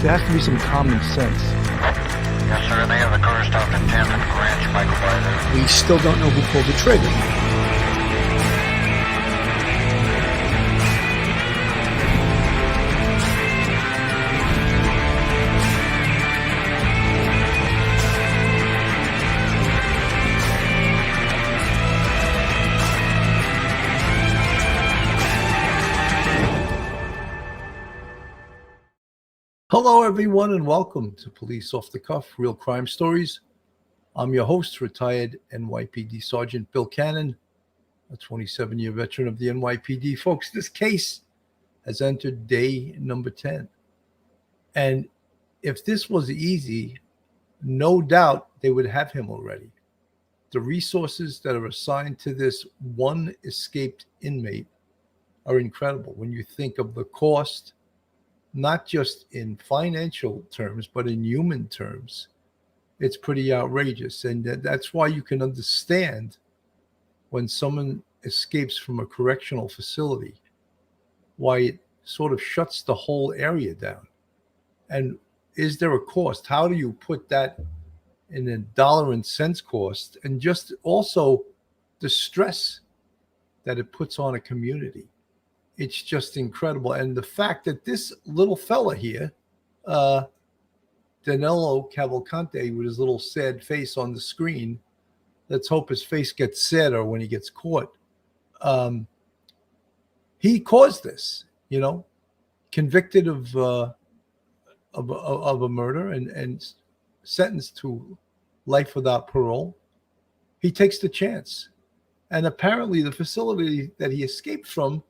There has to be some common sense. Yes, sir. They have the car stopped in 10th and Ranch, Michael Brazen. We still don't know who pulled the trigger. Hello, everyone, and welcome to Police Off the Cuff, Real Crime Stories. I'm your host, retired NYPD Sergeant Bill Cannon, a 27-year veteran of the NYPD. Folks, this case has entered day number 10. And if this was easy, no doubt they would have him already. The resources that are assigned to this one escaped inmate are incredible when you think of the cost, not just in financial terms, but in human terms. It's pretty outrageous. And that's why you can understand when someone escapes from a correctional facility, why it sort of shuts the whole area down. And is there a cost? How do you put that in a dollar and cents cost? And just also the stress that it puts on a community. It's just incredible. And the fact that this little fella here, Danelo Cavalante, with his little sad face on the screen, let's hope his face gets sadder when he gets caught. He caused this, convicted of a murder and sentenced to life without parole. He takes the chance. And apparently the facility that he escaped from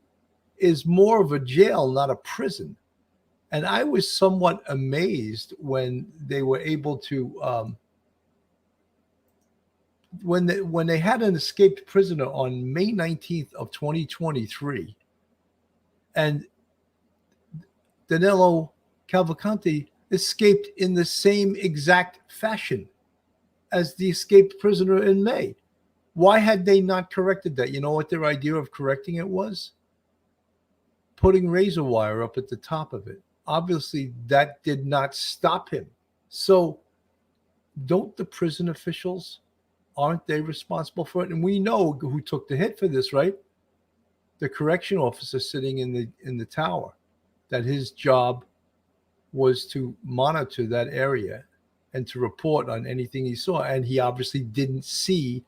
is more of a jail, not a prison. And I was somewhat amazed when they were able to, when they had an escaped prisoner on May 19th of 2023, and Danelo Cavalante escaped in the same exact fashion as the escaped prisoner in May. Why had they not corrected that? You know what their idea of correcting it was? Putting razor wire up at the top of it. Obviously, that did not stop him. So don't the prison officials, aren't they responsible for it? And we know who took the hit for this, right? The correction officer sitting in the tower, that his job was to monitor that area and to report on anything he saw. And he obviously didn't see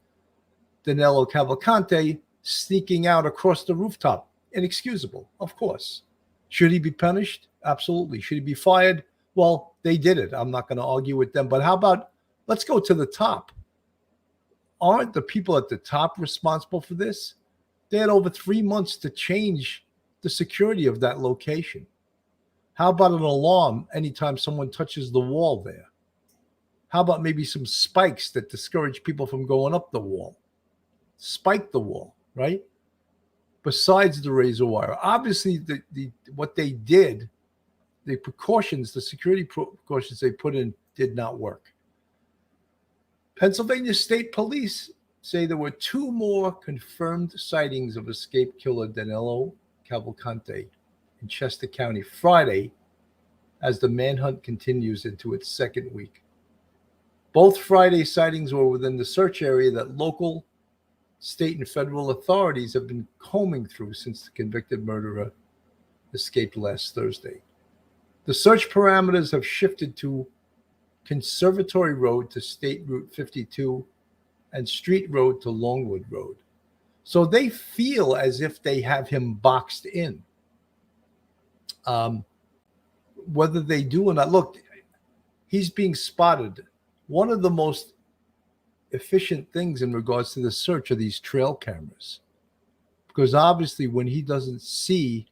Danelo Cavalcante sneaking out across the rooftop. Inexcusable, of course. Should he be punished? Absolutely. Should he be fired? Well, they did it. I'm not going to argue with them. But how about, let's go to the top. Aren't the people at the top responsible for this? They had over 3 months to change the security of that location. How about an alarm anytime someone touches the wall there? How about maybe some spikes that discourage people from going up the wall? Spike the wall, right? Besides the razor wire. Obviously, what they did, the precautions, the security precautions they put in did not work. Pennsylvania State Police say there were 2 more confirmed sightings of escaped killer Danelo Cavalcante in Chester County Friday as the manhunt continues into its second week. Both Friday sightings were within the search area that local, state, and federal authorities have been combing through since the convicted murderer escaped last Thursday. The search parameters have shifted to Conservatory Road to State Route 52 and Street Road to Longwood Road. So they feel as if they have him boxed in. Whether they do or not, look, he's being spotted. One of the most efficient things in regards to the search are these trail cameras, because obviously when he doesn't see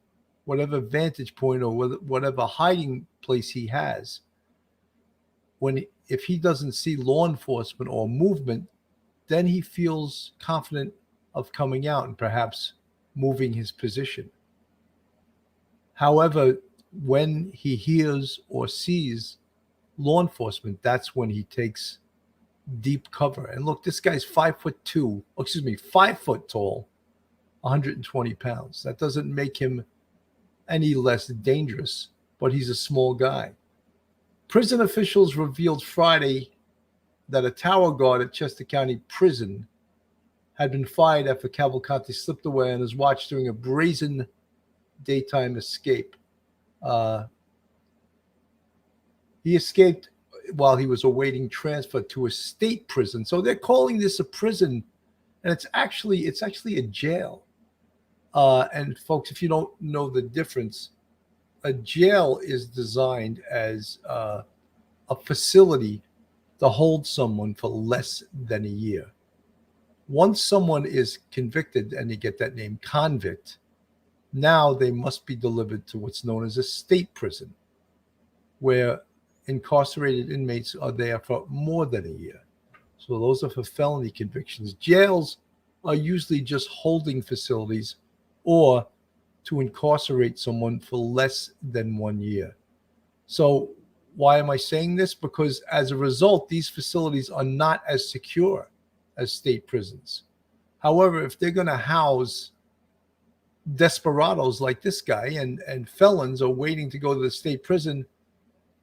whatever vantage point or whatever hiding place he has, if he doesn't see law enforcement or movement, then he feels confident of coming out and perhaps moving his position. However, when he hears or sees law enforcement, that's when he takes deep cover. And look, this guy's 5 foot tall, 120 pounds. That doesn't make him any less dangerous, but he's a small guy. Prison officials revealed Friday that a tower guard at Chester County Prison had been fired after Cavalcante slipped away on his watch during a brazen daytime escape. He escaped while he was awaiting transfer to a state prison. So they're calling this a prison, and it's actually a jail. And folks, if you don't know the difference, a jail is designed as a facility to hold someone for less than a year. Once someone is convicted and they get that name convict, now they must be delivered to what's known as a state prison, where incarcerated inmates are there for more than a year. So those are for felony convictions. Jails are usually just holding facilities or to incarcerate someone for less than 1 year. So why am I saying this? Because as a result, these facilities are not as secure as state prisons. However, if they're going to house desperados like this guy and felons are waiting to go to the state prison,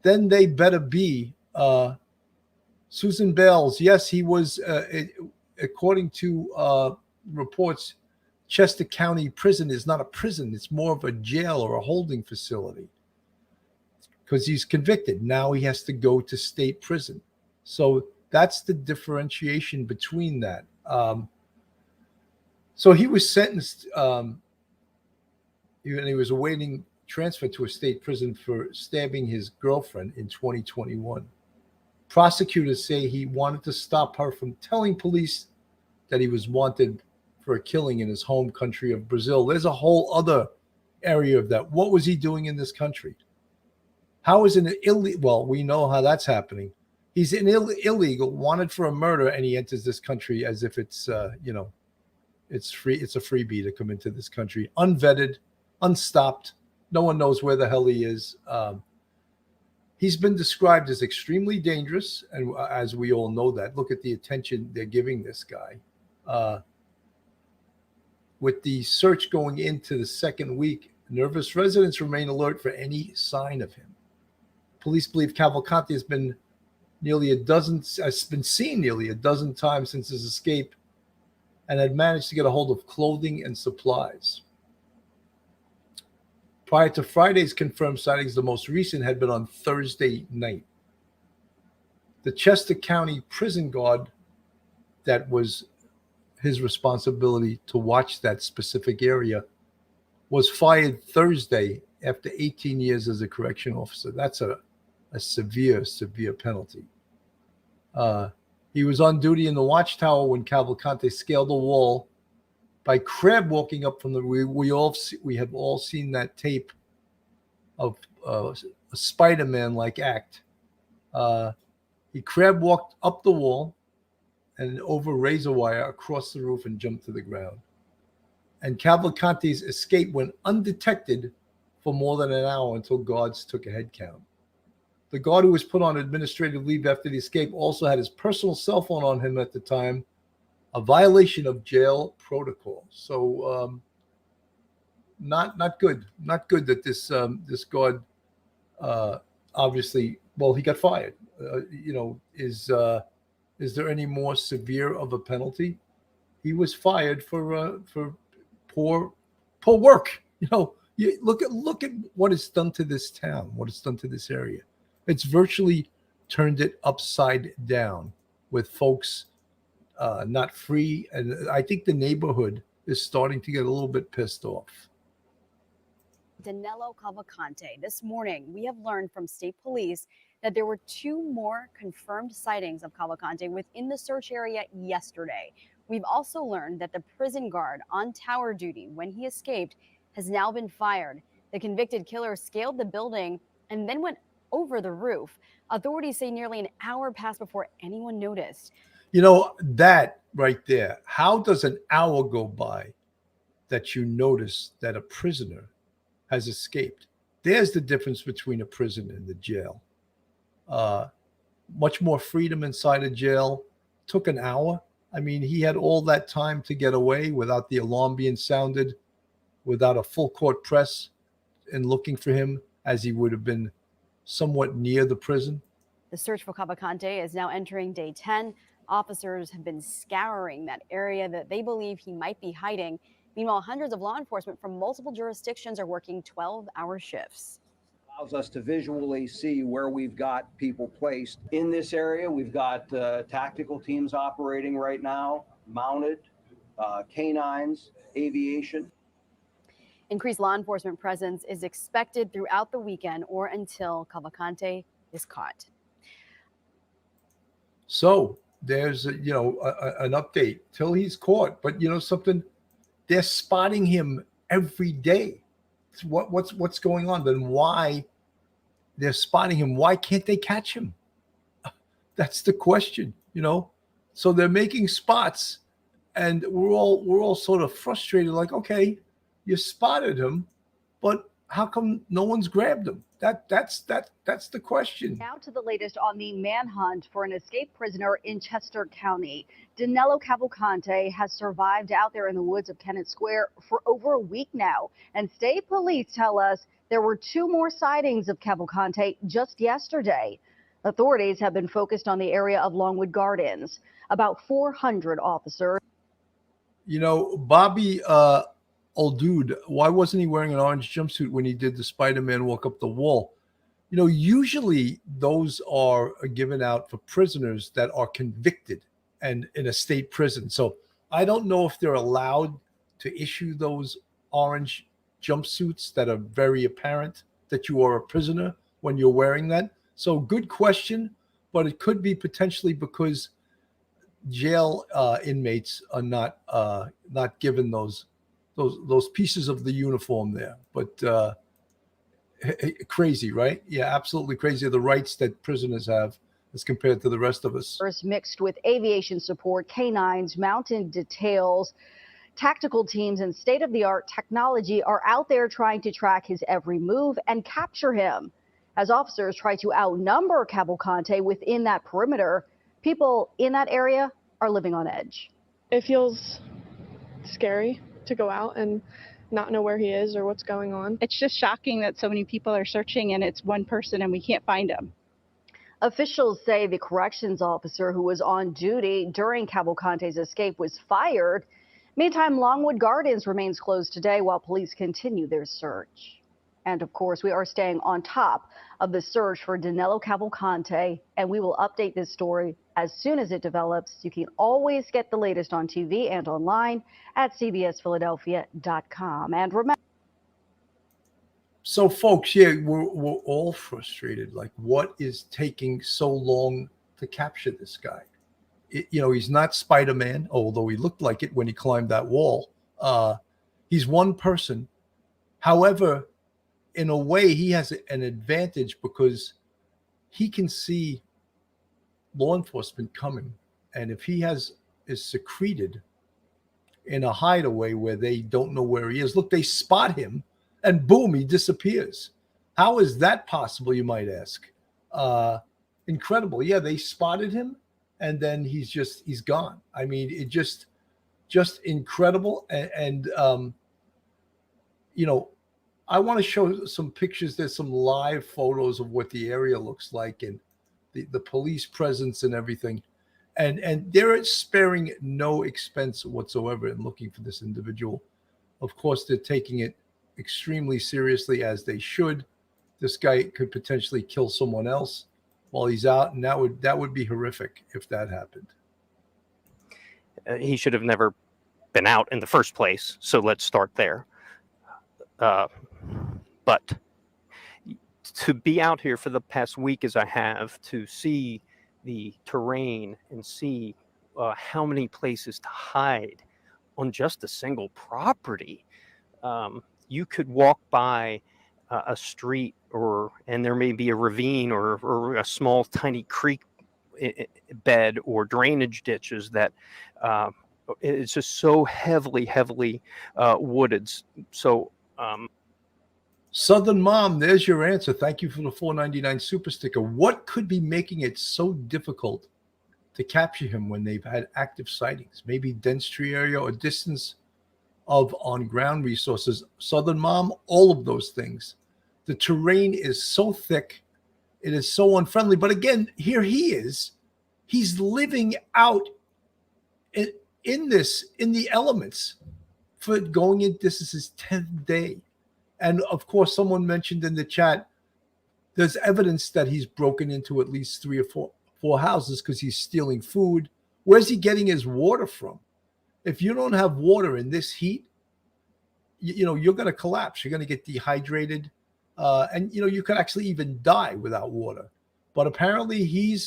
then they better be Susan Bales. Yes, he was, according to reports, Chester County Prison is not a prison. It's more of a jail or a holding facility because he's convicted. Now he has to go to state prison. So that's the differentiation between that. So he was sentenced, and he was awaiting transfer to a state prison for stabbing his girlfriend in 2021. Prosecutors say he wanted to stop her from telling police that he was wanted for a killing in his home country of Brazil. There's a whole other area of that. What was he doing in this country? How is an illegal? Well, we know how that's happening. He's an illegal, wanted for a murder, and he enters this country as if it's, it's free. It's a freebie to come into this country, unvetted, unstopped. No one knows where the hell he is. He's been described as extremely dangerous, and as we all know that. Look at the attention they're giving this guy. With the search going into the second week, nervous residents remain alert for any sign of him. Police believe Cavalcante has been seen nearly a dozen times since his escape and had managed to get a hold of clothing and supplies. Prior to Friday's confirmed sightings, the most recent had been on Thursday night. The Chester County prison guard, that was his responsibility to watch that specific area, was fired Thursday after 18 years as a correction officer. That's a severe penalty. He was on duty in the watchtower when Cavalcante scaled the wall by crab walking up from the. We have all seen that tape of a Spider-Man like act. He crab walked up the wall and over razor wire across the roof and jumped to the ground. And Cavalcante's escape went undetected for more than an hour until guards took a head count. The guard, who was put on administrative leave after the escape, also had his personal cell phone on him at the time, a violation of jail protocol. So not good. Not good that this guard obviously, well, he got fired. Is there any more severe of a penalty? He was fired for poor work. Look at what it's done to this town, what it's done to this area. It's virtually turned it upside down with folks not free. And I think the neighborhood is starting to get a little bit pissed off. Danelo Cavalante. This morning, we have learned from state police that there were 2 more confirmed sightings of Cavalcante within the search area yesterday. We've also learned that the prison guard on tower duty when he escaped has now been fired. The convicted killer scaled the building and then went over the roof. Authorities say nearly an hour passed before anyone noticed. That right there, how does an hour go by that you notice that a prisoner has escaped? There's the difference between a prison and the jail. Much more freedom inside a jail. Took an hour. I mean, he had all that time to get away without the alarm being sounded, without a full court press and looking for him as he would have been somewhat near the prison. The search for Cavalcante is now entering day 10. Officers have been scouring that area that they believe he might be hiding. Meanwhile, hundreds of law enforcement from multiple jurisdictions are working 12-hour shifts. Allows us to visually see where we've got people placed in this area. We've got tactical teams operating right now, mounted, canines, aviation. Increased law enforcement presence is expected throughout the weekend or until Cavalcante is caught. So there's an update till he's caught. But you know something, they're spotting him every day. What's going on? Then why they're spotting him? Why can't they catch him? That's the question. So they're making spots, and we're all sort of frustrated. Like, okay, you spotted him, but how come no one's grabbed him? That's the question. Now to the latest on the manhunt for an escaped prisoner in Chester County. Danelo Cavalante has survived out there in the woods of Kennett Square for over a week now. And state police tell us there were 2 more sightings of Cavalcante just yesterday. Authorities have been focused on the area of Longwood Gardens. About 400 officers. Bobby, old dude, why wasn't he wearing an orange jumpsuit when he did the Spider-Man walk up the wall? Usually those are given out for prisoners that are convicted and in a state prison. So I don't know if they're allowed to issue those orange jumpsuits that are very apparent that you are a prisoner when you're wearing that. So good question, but it could be potentially because jail inmates are not given those pieces of the uniform there. But crazy, right? Yeah, absolutely crazy. The rights that prisoners have as compared to the rest of us. Mixed with aviation support, canines, mounted details, tactical teams, and state-of-the-art technology are out there trying to track his every move and capture him. As officers try to outnumber Cavalcante within that perimeter, people in that area are living on edge. It feels scary to go out and not know where he is or what's going on. It's just shocking that so many people are searching and it's one person and we can't find him. Officials say the corrections officer who was on duty during Cavalcante's escape was fired. Meantime, Longwood Gardens remains closed today while police continue their search. And of course, we are staying on top of the search for Danelo Cavalcante, and we will update this story as soon as it develops. You can always get the latest on TV and online at cbsphiladelphia.com. And remember. So, folks, yeah, we're all frustrated. Like, what is taking so long to capture this guy? He's not Spider-Man, although he looked like it when he climbed that wall. He's one person. However, in a way, he has an advantage because he can see law enforcement coming. And if he is secreted in a hideaway where they don't know where he is, look, they spot him and boom, he disappears. How is that possible, you might ask? Incredible. Yeah, they spotted him and then he's gone. I mean, it just incredible. And I want to show some pictures. There's some live photos of what the area looks like and the police presence and everything. And they're sparing no expense whatsoever in looking for this individual. Of course, they're taking it extremely seriously, as they should. This guy could potentially kill someone else while he's out, and that would be horrific if that happened. He should have never been out in the first place. So let's start there. But to be out here for the past week as I have, to see the terrain and see how many places to hide on just a single property. You could walk by a street and there may be a ravine or a small tiny creek bed or drainage ditches that it's just so heavily wooded. So Southern Mom, there's your answer. Thank you for the $4.99 super sticker. What could be making it so difficult to capture him when they've had active sightings? Maybe dense tree area or distance of on-ground resources. Southern Mom, all of those things. The terrain is so thick It is so unfriendly. But again, here he is. He's living out in the elements for going in. This is his 10th day. And of course, someone mentioned in the chat, there's evidence that he's broken into at least 3 or 4 houses because he's stealing food. Where's he getting his water from? If you don't have water in this heat, you're going to collapse. You're going to get dehydrated. And, you could actually even die without water. But apparently he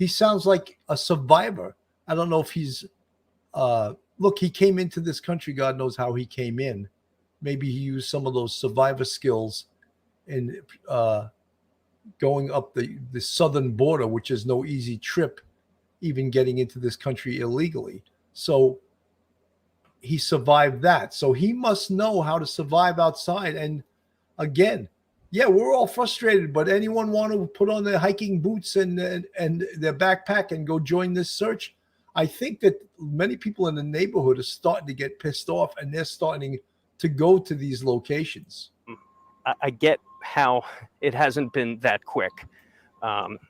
sounds like a survivor. I don't know if he's, look, he came into this country. God knows how he came in. Maybe he used some of those survivor skills in going up the southern border, which is no easy trip, even getting into this country illegally. So he survived that. So he must know how to survive outside. And again, yeah, we're all frustrated, but anyone want to put on their hiking boots and their backpack and go join this search? I think that many people in the neighborhood are starting to get pissed off, and they're starting to go to these locations. I get how it hasn't been that quick.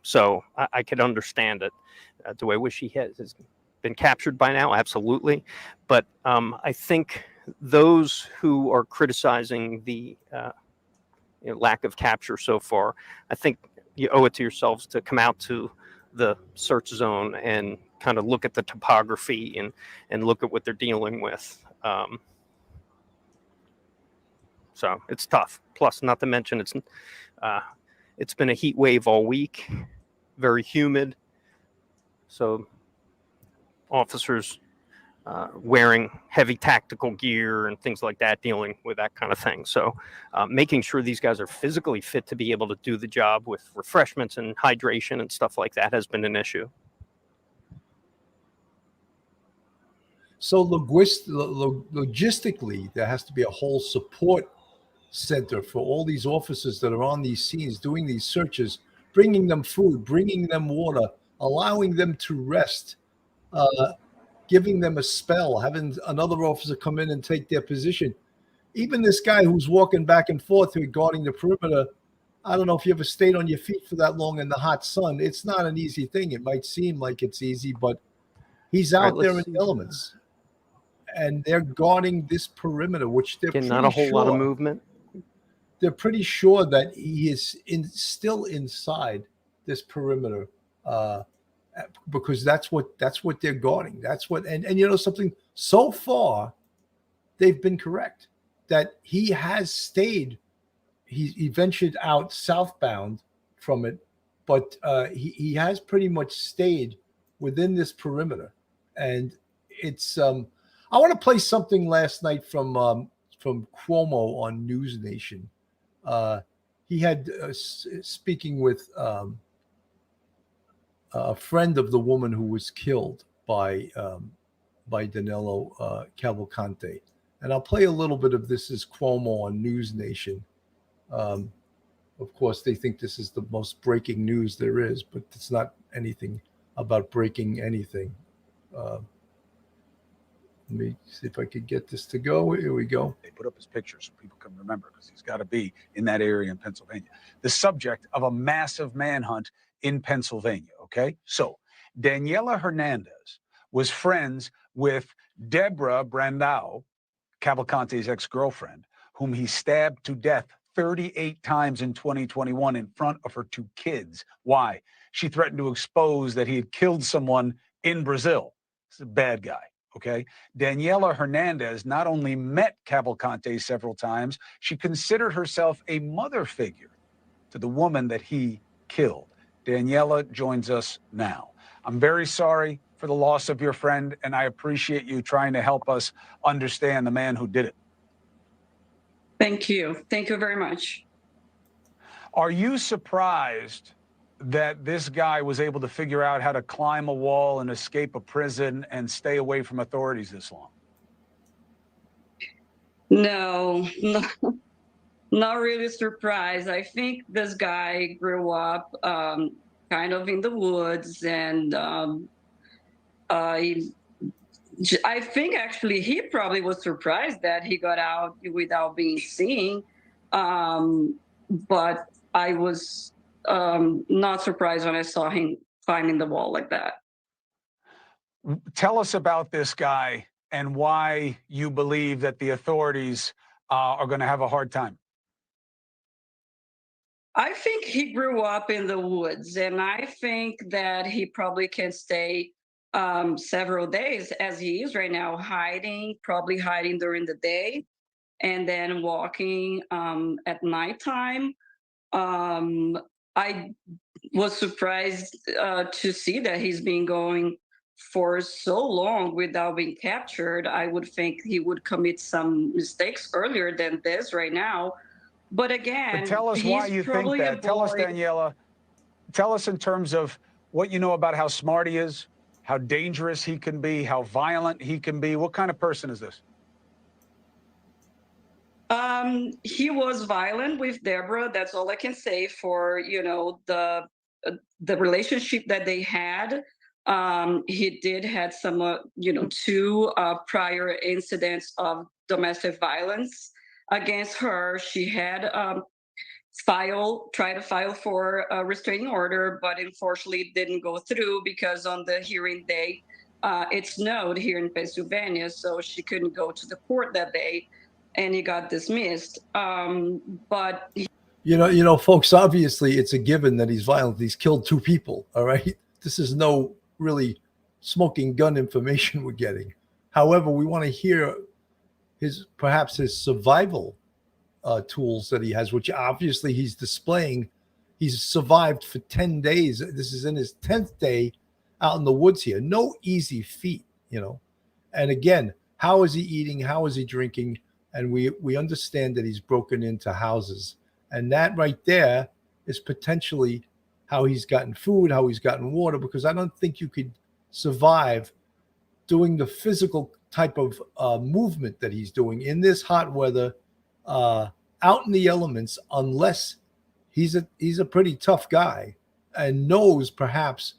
So I could understand it. Do I wish he has been captured by now? Absolutely. But I think those who are criticizing the lack of capture so far, I think you owe it to yourselves to come out to the search zone and kind of look at the topography and look at what they're dealing with. So it's tough. Plus, not to mention, it's been a heat wave all week, very humid. So officers wearing heavy tactical gear and things like that, dealing with that kind of thing. So making sure these guys are physically fit to be able to do the job with refreshments and hydration and stuff like that has been an issue. So logistically, there has to be a whole support center for all these officers that are on these scenes, doing these searches, bringing them food, bringing them water, allowing them to rest, giving them a spell, having another officer come in and take their position. Even this guy who's walking back and forth guarding the perimeter, I don't know if you ever stayed on your feet for that long in the hot sun. It's not an easy thing. It might seem like it's easy, but he's out there in the elements. And they're guarding this perimeter, which they're not a whole lot of movement. They're pretty sure that he is still inside this perimeter, because that's what they're guarding. That's what, and something. So far, they've been correct that he has stayed. He ventured out southbound from it, but he has pretty much stayed within this perimeter, and it's. I want to play something last night from Cuomo on News Nation. He had speaking with a friend of the woman who was killed by Danelo Cavalante, and I'll play a little bit of this as Cuomo on News Nation. Of course, they think this is the most breaking news there is, but it's not anything about breaking anything. Let me see if I could get this to go. Here we go. They put up his picture so people can remember, because he's got to be in that area in Pennsylvania. The subject of a massive manhunt in Pennsylvania, okay? So Daniela Hernandez was friends with Deborah Brandao, Cavalcante's ex-girlfriend, whom he stabbed to death 38 times in 2021 in front of her 2 kids. Why? She threatened to expose that he had killed someone in Brazil. He's a bad guy. Okay. Daniela Hernandez not only met Cavalcante several times, she considered herself a mother figure to the woman that he killed. Daniela joins us now. I'm very sorry for the loss of your friend, and I appreciate you trying to help us understand the man who did it. Thank you. Thank you very much. Are you surprised that this guy was able to figure out how to climb a wall and escape a prison and stay away from authorities this long? No, not really surprised. I think this guy grew up kind of in the woods, and I think actually he probably was surprised that he got out without being seen. But I was not surprised when I saw him climbing the wall like that. Tell us about this guy and why you believe that the authorities are going to have a hard time. I think he grew up in the woods, and I think that he probably can stay several days as he is right now, probably hiding during the day and then walking at nighttime. I was surprised to see that he's been going for so long without being captured. I would think he would commit some mistakes earlier than this right now. But again, But tell us why you think that. Tell us, Daniela, tell us in terms of what you know about how smart he is, how dangerous he can be, how violent he can be. What kind of person is this? He was violent with Deborah. That's all I can say for, the relationship that they had. He did had some, two prior incidents of domestic violence against her. She had tried to file for a restraining order, but unfortunately it didn't go through because on the hearing day, it snowed here in Pennsylvania, so she couldn't go to the court that day, and he got dismissed. But Folks, obviously it's a given that he's violent. He's killed 2 people. All right. This is no really smoking gun information we're getting. However, we want to hear perhaps his survival tools that he has, which obviously he's displaying. He's survived for 10 days. This is in his 10th day out in the woods here. No easy feat, And again, how is he eating? How is he drinking? And we understand that he's broken into houses. And that right there is potentially how he's gotten food, how he's gotten water, because I don't think you could survive doing the physical type of movement that he's doing in this hot weather, out in the elements, unless he's a pretty tough guy and perhaps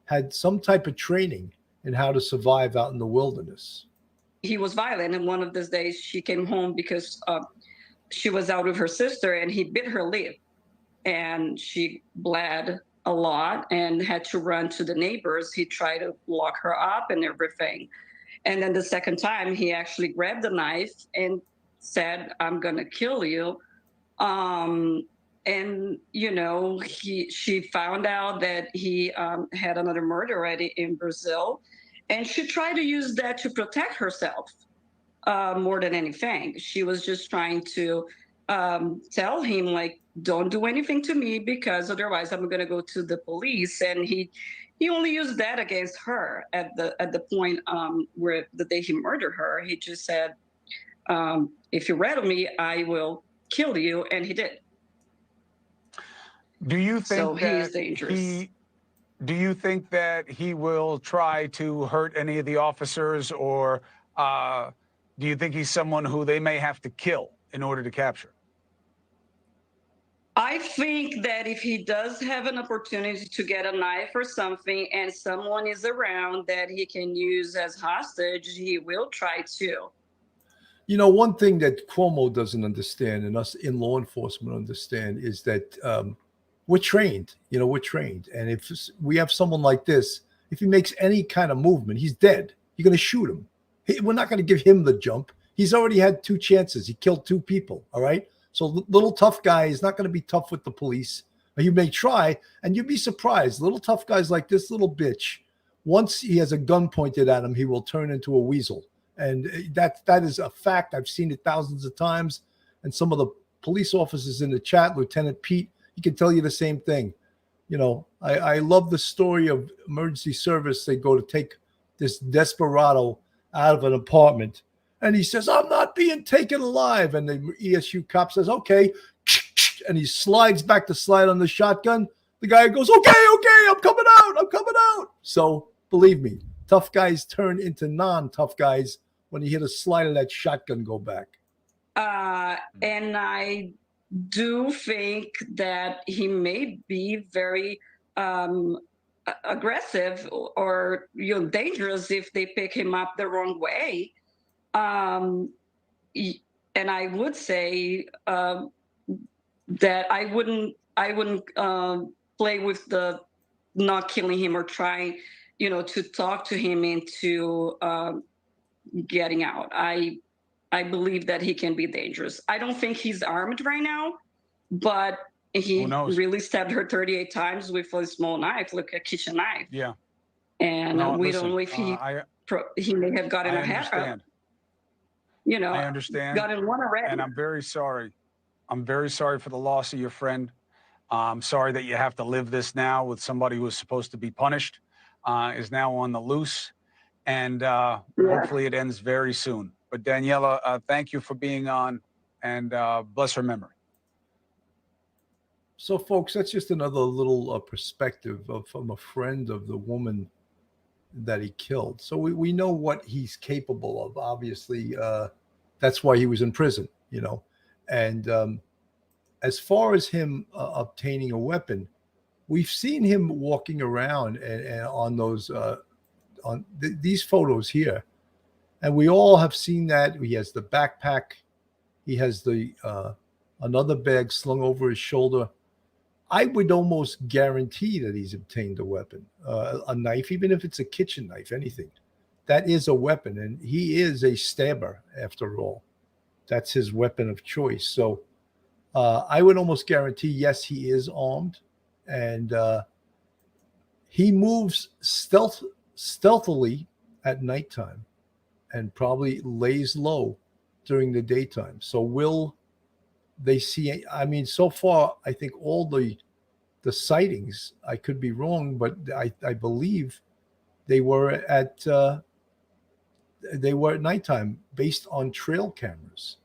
had some type of training in how to survive out in the wilderness. He was violent, and one of those days she came home because she was out with her sister, and he bit her lip, and she bled a lot and had to run to the neighbors. He tried to lock her up and everything. And then the second time, he actually grabbed the knife and said, "I'm going to kill you." She found out that he had another murder already in Brazil. And she tried to use that to protect herself more than anything. She was just trying to tell him, like, don't do anything to me because otherwise I'm going to go to the police. And he only used that against her at the point where the day he murdered her. He just said, if you rattle me, I will kill you. And he did. Do you think so? He is dangerous. Do you think that he will try to hurt any of the officers, or do you think he's someone who they may have to kill in order to capture? I think that if he does have an opportunity to get a knife or something and someone is around that he can use as hostage, he will try to. One thing that Cuomo doesn't understand and us in law enforcement understand is that we're trained. We're trained. And if we have someone like this, if he makes any kind of movement, he's dead. You're going to shoot him. We're not going to give him the jump. He's already had 2 chances. He killed 2 people. All right. So little tough guy is not going to be tough with the police. He may try, and you'd be surprised. Little tough guys like this little bitch, once he has a gun pointed at him, he will turn into a weasel. And that is a fact. I've seen it thousands of times. And some of the police officers in the chat, Lieutenant Pete, he can tell you the same thing. I love the story of emergency service. They go to take this desperado out of an apartment, and he says, "I'm not being taken alive." And the ESU cop says, "Okay," and he slides back to slide on the shotgun. The guy goes, "Okay, I'm coming out." So believe me, tough guys turn into non-tough guys when you hear the slide of that shotgun go back. And I do think that he may be very aggressive or dangerous if they pick him up the wrong way. And I would say that I wouldn't I wouldn't play with the not killing him or trying, to talk to him into getting out. I believe that he can be dangerous. I don't think he's armed right now, but he really stabbed her 38 times with a small knife, like a kitchen knife. Yeah. And No, we listen, don't know if he may have gotten I a head. understand. I understand. Gotten one already. And I'm very sorry. I'm very sorry for the loss of your friend. I'm sorry that you have to live this now with somebody who was supposed to be punished, is now on the loose. And hopefully it ends very soon. But Daniela, thank you for being on, and bless her memory. So, folks, that's just another little perspective from a friend of the woman that he killed. So we know what he's capable of. Obviously, that's why he was in prison, And as far as him obtaining a weapon, we've seen him walking around and on those these photos here, and we all have seen that. He has the backpack, he has the another bag slung over his shoulder. I would almost guarantee that he's obtained a weapon, a knife, even if it's a kitchen knife, anything. That is a weapon, and he is a stabber after all. That's his weapon of choice. So I would almost guarantee, yes, he is armed, and he moves stealthily at nighttime and probably lays low during the daytime. So will they see? I mean, so far, I think all the sightings, I could be wrong, but I believe they were at nighttime based on trail cameras.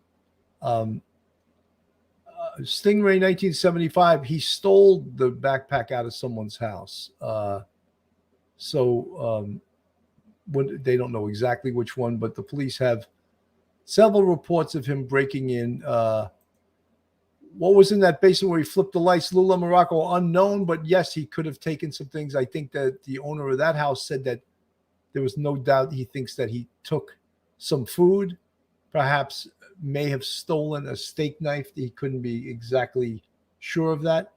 Stingray 1975, he stole the backpack out of someone's house. They don't know exactly which one, but the police have several reports of him breaking in. What was in that basement where he flipped the lights? Lula Morocco, unknown, but yes, he could have taken some things. I think that the owner of that house said that there was no doubt he thinks that he took some food, perhaps may have stolen a steak knife. He couldn't be exactly sure of that,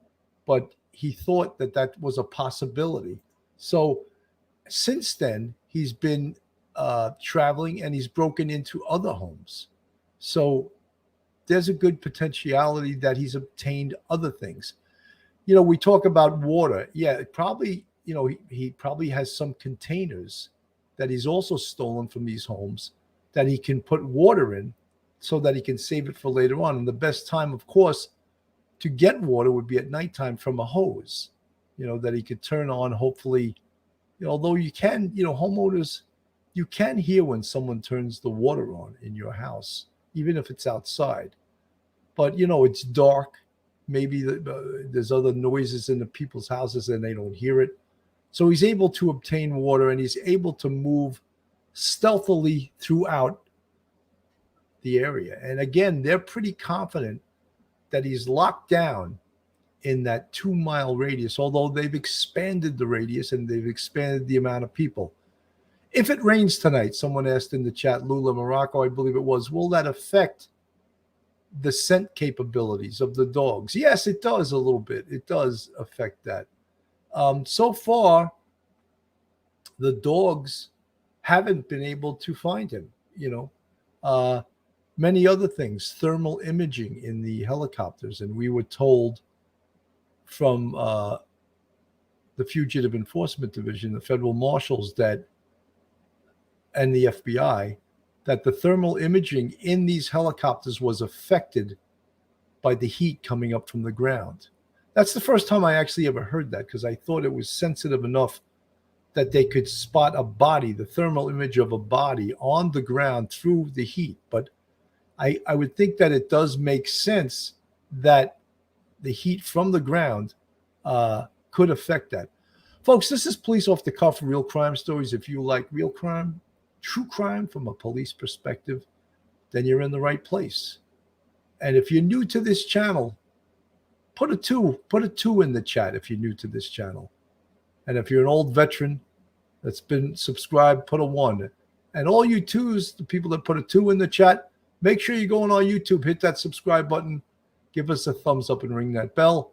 but he thought that that was a possibility. So since then, he's been traveling and he's broken into other homes. So there's a good potentiality that he's obtained other things. We talk about water. Yeah, it probably, he probably has some containers that he's also stolen from these homes that he can put water in so that he can save it for later on. And the best time, of course, to get water would be at nighttime from a hose, that he could turn on, hopefully. Although you can, homeowners, you can hear when someone turns the water on in your house, even if it's outside. But, it's dark. Maybe there's other noises in the people's houses and they don't hear it. So he's able to obtain water and he's able to move stealthily throughout the area. And again, they're pretty confident that he's locked down in that 2-mile radius, although they've expanded the radius and they've expanded the amount of people. If it rains tonight, someone asked in the chat, Lula Morocco, I believe it was, will that affect the scent capabilities of the dogs? Yes, it does a little bit. It does affect that. So far, the dogs haven't been able to find him, many other things, thermal imaging in the helicopters. And we were told from the Fugitive Enforcement Division, the federal marshals, and the FBI, that the thermal imaging in these helicopters was affected by the heat coming up from the ground. That's the first time I actually ever heard that, because I thought it was sensitive enough that they could spot a body, the thermal image of a body on the ground through the heat. But I would think that it does make sense that the heat from the ground could affect that. Folks, this is Police Off the Cuff, real crime stories. If you like real crime, true crime from a police perspective, then you're in the right place. And if you're new to this channel, put a 2 in the chat if you're new to this channel. And if you're an old veteran that's been subscribed, put a 1. And all you 2s, the people that put a 2 in the chat, make sure you go on our YouTube, hit that subscribe button, give us a thumbs up and ring that bell.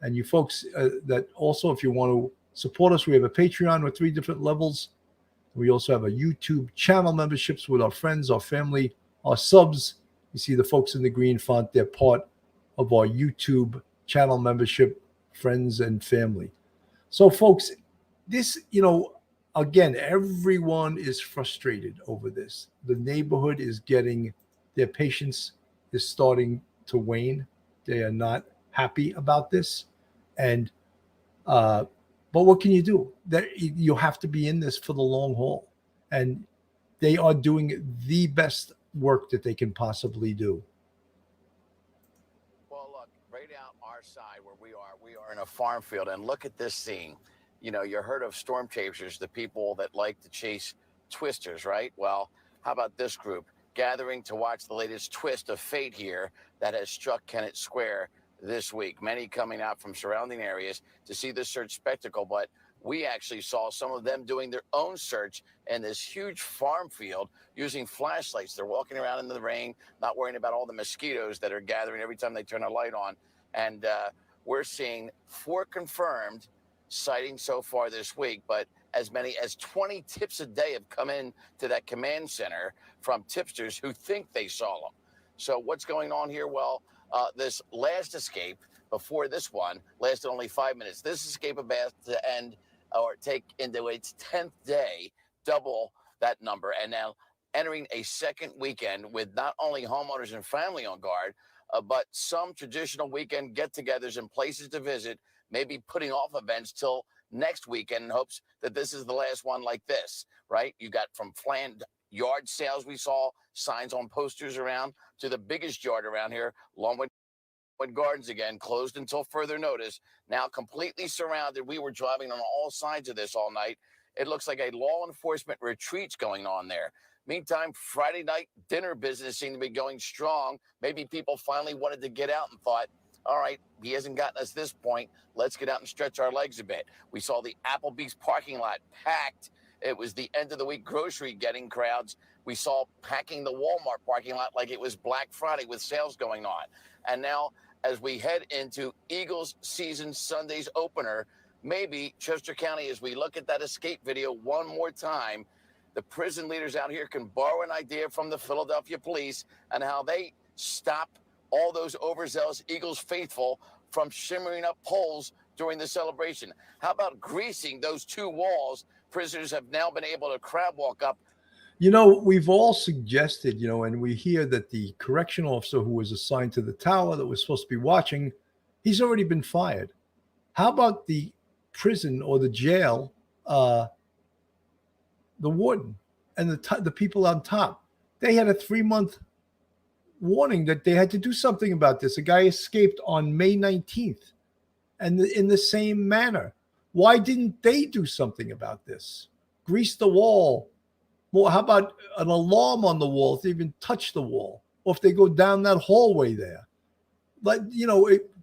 And you folks that also, if you want to support us, we have a Patreon with 3 different levels. We also have a YouTube channel memberships with our friends, our family, our subs. You see the folks in the green font, they're part of our YouTube channel membership, friends and family. So folks, this, again, everyone is frustrated over this. The neighborhood is getting, their patience is starting to wane. They are not happy about this. And, but what can you do? You have to be in this for the long haul. And they are doing the best work that they can possibly do. Well, look, right out our side where we are in a farm field, and look at this scene. You heard of storm chasers, the people that like to chase twisters, right? Well, how about this group gathering to watch the latest twist of fate here that has struck Kennett Square this week? Many coming out from surrounding areas to see this search spectacle, but we actually saw some of them doing their own search in this huge farm field using flashlights. They're walking around in the rain, not worrying about all the mosquitoes that are gathering every time they turn a light on. And we're seeing 4 confirmed sightings so far this week, but as many as 20 tips a day have come in to that command center from tipsters who think they saw them. So what's going on here? Well, this last escape before this one lasted only 5 minutes. This escape about to end or take into its 10th day, double that number, and now entering a second weekend with not only homeowners and family on guard, but some traditional weekend get-togethers and places to visit, maybe putting off events till next weekend in hopes that this is the last one like this, right? You got from planned yard sales we saw, signs on posters around, to the biggest yard around here, Longwood Gardens again, closed until further notice, now completely surrounded. We were driving on all sides of this all night. It looks like a law enforcement retreat's going on there. Meantime, Friday night dinner business seemed to be going strong. Maybe people finally wanted to get out and thought, all right, he hasn't gotten us this point. Let's get out and stretch our legs a bit. We saw the Applebee's parking lot packed. It was the end of the week grocery getting crowds. We saw packing the Walmart parking lot like it was Black Friday with sales going on. And now, as we head into Eagles season Sunday's opener, maybe Chester County, as we look at that escape video one more time, the prison leaders out here can borrow an idea from the Philadelphia police and how they stop all those overzealous Eagles faithful from shimmering up poles during the celebration. How about greasing those 2 walls prisoners have now been able to crab walk up? We've all suggested, and we hear that the correctional officer who was assigned to the tower that was supposed to be watching, he's already been fired. How about the prison or the jail, the warden and the people on top? They had a 3-month warning that they had to do something about this. A guy escaped on May 19th and in the same manner. Why didn't they do something about this? Grease the wall. Well, how about an alarm on the wall if they even touch the wall, or if they go down that hallway there? But,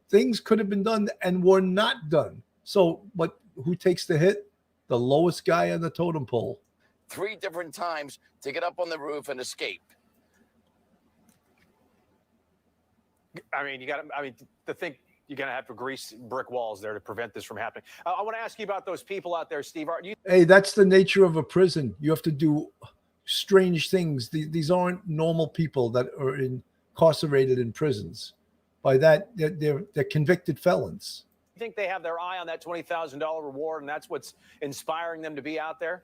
things could have been done and were not done. So, but who takes the hit? The lowest guy on the totem pole. 3 different times to get up on the roof and escape. To think you're going to have to grease brick walls there to prevent this from happening. I want to ask you about those people out there, Steve. Hey, that's the nature of a prison. You have to do strange things. These aren't normal people that are incarcerated in prisons. By that, they're convicted felons. You think they have their eye on that $20,000 reward, and that's what's inspiring them to be out there?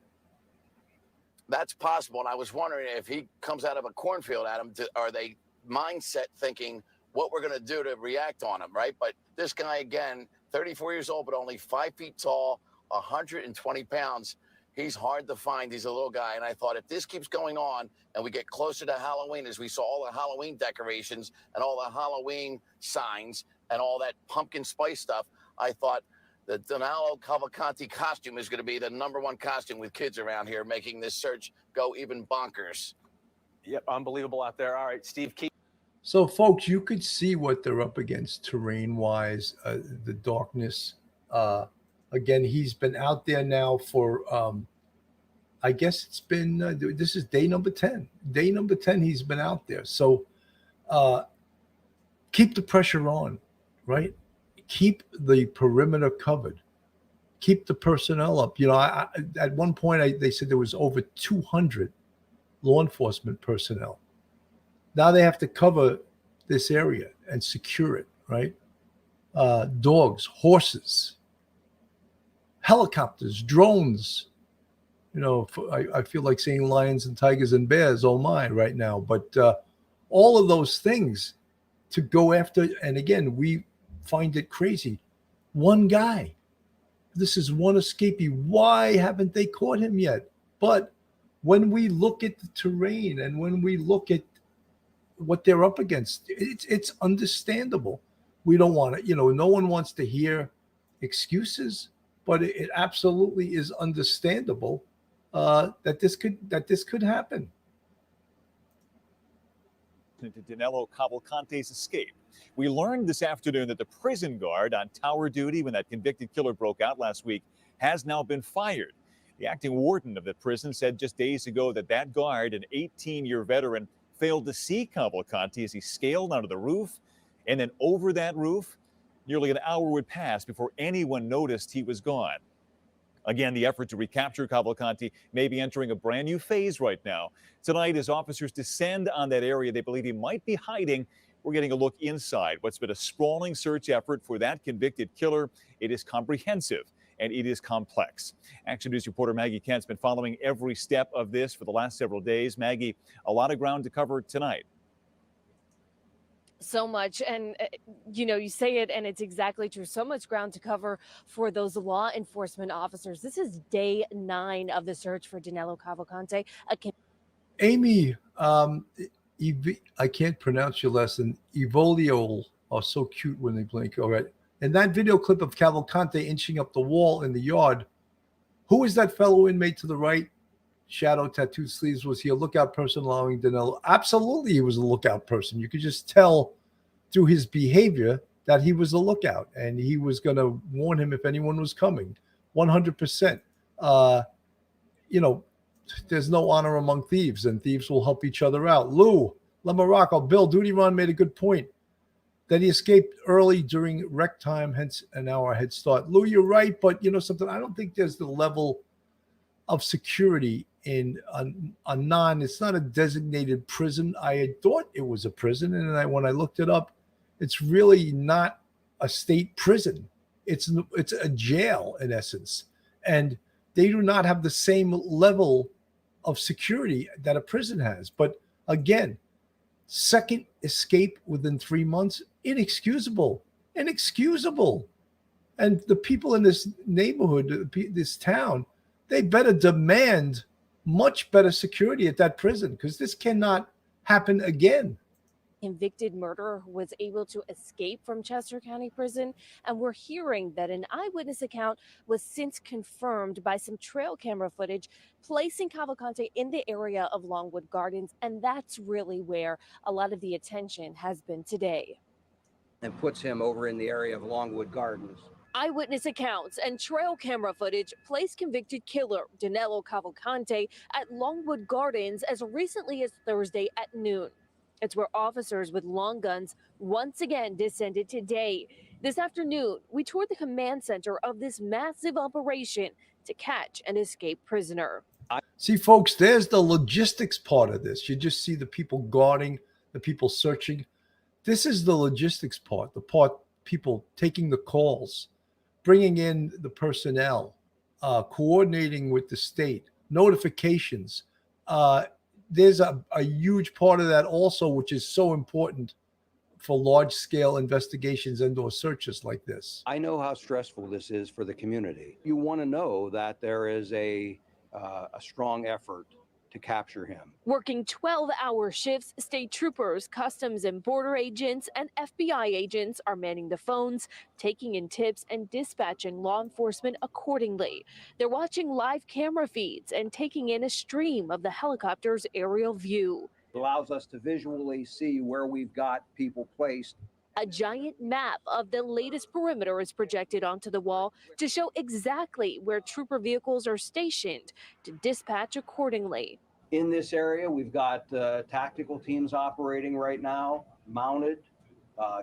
That's possible. And I was wondering if he comes out of a cornfield at him, are they mindset thinking what we're going to do to react on him, right? But this guy, again, 34 years old, but only 5 feet tall, 120 pounds. He's hard to find. He's a little guy. And I thought if this keeps going on and we get closer to Halloween, as we saw all the Halloween decorations and all the Halloween signs and all that pumpkin spice stuff, I thought the Danelo Cavalante costume is going to be the #1 costume with kids around here, making this search go even bonkers. Yep, unbelievable out there. All right, Steve, keep. So, folks, you could see what they're up against terrain-wise, the darkness. Again, he's been out there now for, I guess it's been, this is day number 10. Day number 10, he's been out there. So keep the pressure on, right? keep the perimeter covered, keep the personnel up. You know, at one point they said there was over 200 law enforcement personnel. Now they have to cover this area and secure it, right? Dogs, horses, helicopters, drones. You know, I feel like saying lions and tigers and bears, oh my, right now. But all of those things to go after, and again, we find it crazy. One guy. This is one escapee. Why haven't they caught him yet? But when we look at the terrain and when we look at what they're up against, it's understandable. We don't want to, you know, no one wants to hear excuses, but it absolutely is understandable that this could happen. To Danelo Cavalcante's escape. We learned this afternoon that the prison guard on tower duty when that convicted killer broke out last week has now been fired. The acting warden of the prison said just days ago that that guard, an 18-year veteran, failed to see Cavalcante as he scaled onto the roof, and then over that roof, nearly an hour would pass before anyone noticed he was gone. Again, the effort to recapture Cavalcante may be entering a brand new phase right now. Tonight, as officers descend on that area they believe he might be hiding, we're getting a look inside what's been a sprawling search effort for that convicted killer. It is comprehensive and it is complex. Action News reporter Maggie Kent's been following every step of this for the last several days. Maggie, a lot of ground to cover tonight. So much, and you know, you say it and it's exactly true. So much ground to cover for those law enforcement officers. This is day 9 of the search for Danelo Cavalcante. Amy, I can't pronounce your last name. Evoliol are so cute when they blink. All right. And that video clip of Cavalcante inching up the wall in the yard. Who is that fellow inmate to the right? Shadow tattooed sleeves. Was he a lookout person allowing Danelo? Absolutely, he was a lookout person. You could just tell through his behavior that he was a lookout and he was going to warn him if anyone was coming. 100%. You know, there's no honor among thieves, and thieves will help each other out. Lou Lamaracco, Bill Duty Ron made a good point that he escaped early during rec time, hence an hour head start. Lou, you're right, but you know something? I don't think there's the level of security in a non, it's not a designated prison. I had thought it was a prison, and when I looked it up, it's really not a state prison. It's a jail in essence, and they do not have the same level of security that a prison has. But again, second escape within 3 months, inexcusable. And the people in this neighborhood, this town, they better demand much better security at that prison, because this cannot happen again. Convicted murderer who was able to escape from Chester County Prison, and we're hearing that an eyewitness account was since confirmed by some trail camera footage placing Cavalcante in the area of Longwood Gardens, and that's really where a lot of the attention has been today. And puts him over in the area of Longwood Gardens. Eyewitness accounts and trail camera footage place convicted killer Danelo Cavalcante at Longwood Gardens as recently as Thursday at noon. It's where officers with long guns once again descended today. This afternoon, we toured the command center of this massive operation to catch an escaped prisoner. See, folks, there's the logistics part of this. You just see the people guarding, the people searching. This is the logistics part, the part people taking the calls, bringing in the personnel, coordinating with the state, notifications. There's a huge part of that also, which is so important for large-scale investigations and/or searches like this. I know how stressful this is for the community. You want to know that there is a strong effort to capture him. Working 12-hour shifts, state troopers, customs and border agents, and FBI agents are manning the phones, taking in tips and dispatching law enforcement accordingly. They're watching live camera feeds and taking in a stream of the helicopter's aerial view. It allows us to visually see where we've got people placed. A giant map of the latest perimeter is projected onto the wall to show exactly where trooper vehicles are stationed to dispatch accordingly. In this area, we've got tactical teams operating right now, mounted,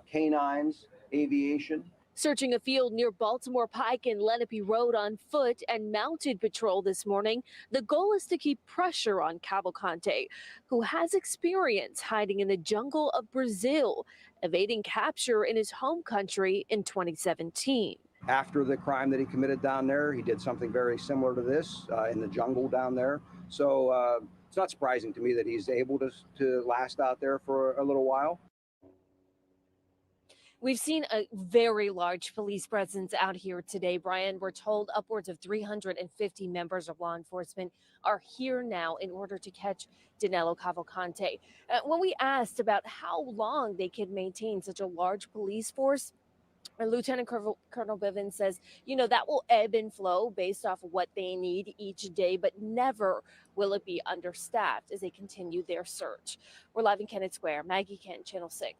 canines, aviation. Searching a field near Baltimore Pike and Lenape Road on foot and mounted patrol this morning, the goal is to keep pressure on Cavalcante, who has experience hiding in the jungle of Brazil, evading capture in his home country in 2017. After the crime that he committed down there, he did something very similar to this in the jungle down there. So it's not surprising to me that he's able to last out there for a little while. We've seen a very large police presence out here today, Brian. We're told upwards of 350 members of law enforcement are here now in order to catch Danelo Cavalcante. When we asked about how long they could maintain such a large police force, Lieutenant Colonel Bivens says, that will ebb and flow based off of what they need each day, but never will it be understaffed as they continue their search. We're live in Kennett Square. Maggie Kent, Channel 6.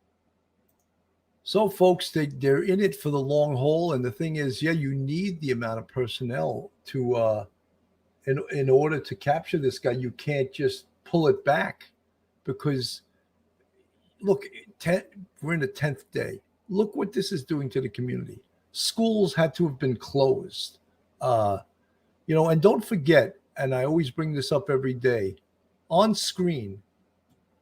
So, folks, they're in it for the long haul. And the thing is, yeah, you need the amount of personnel to, in order to capture this guy. You can't just pull it back because, look, we're in the 10th day. Look what this is doing to the community. Schools had to have been closed. And don't forget, and I always bring this up every day, on screen,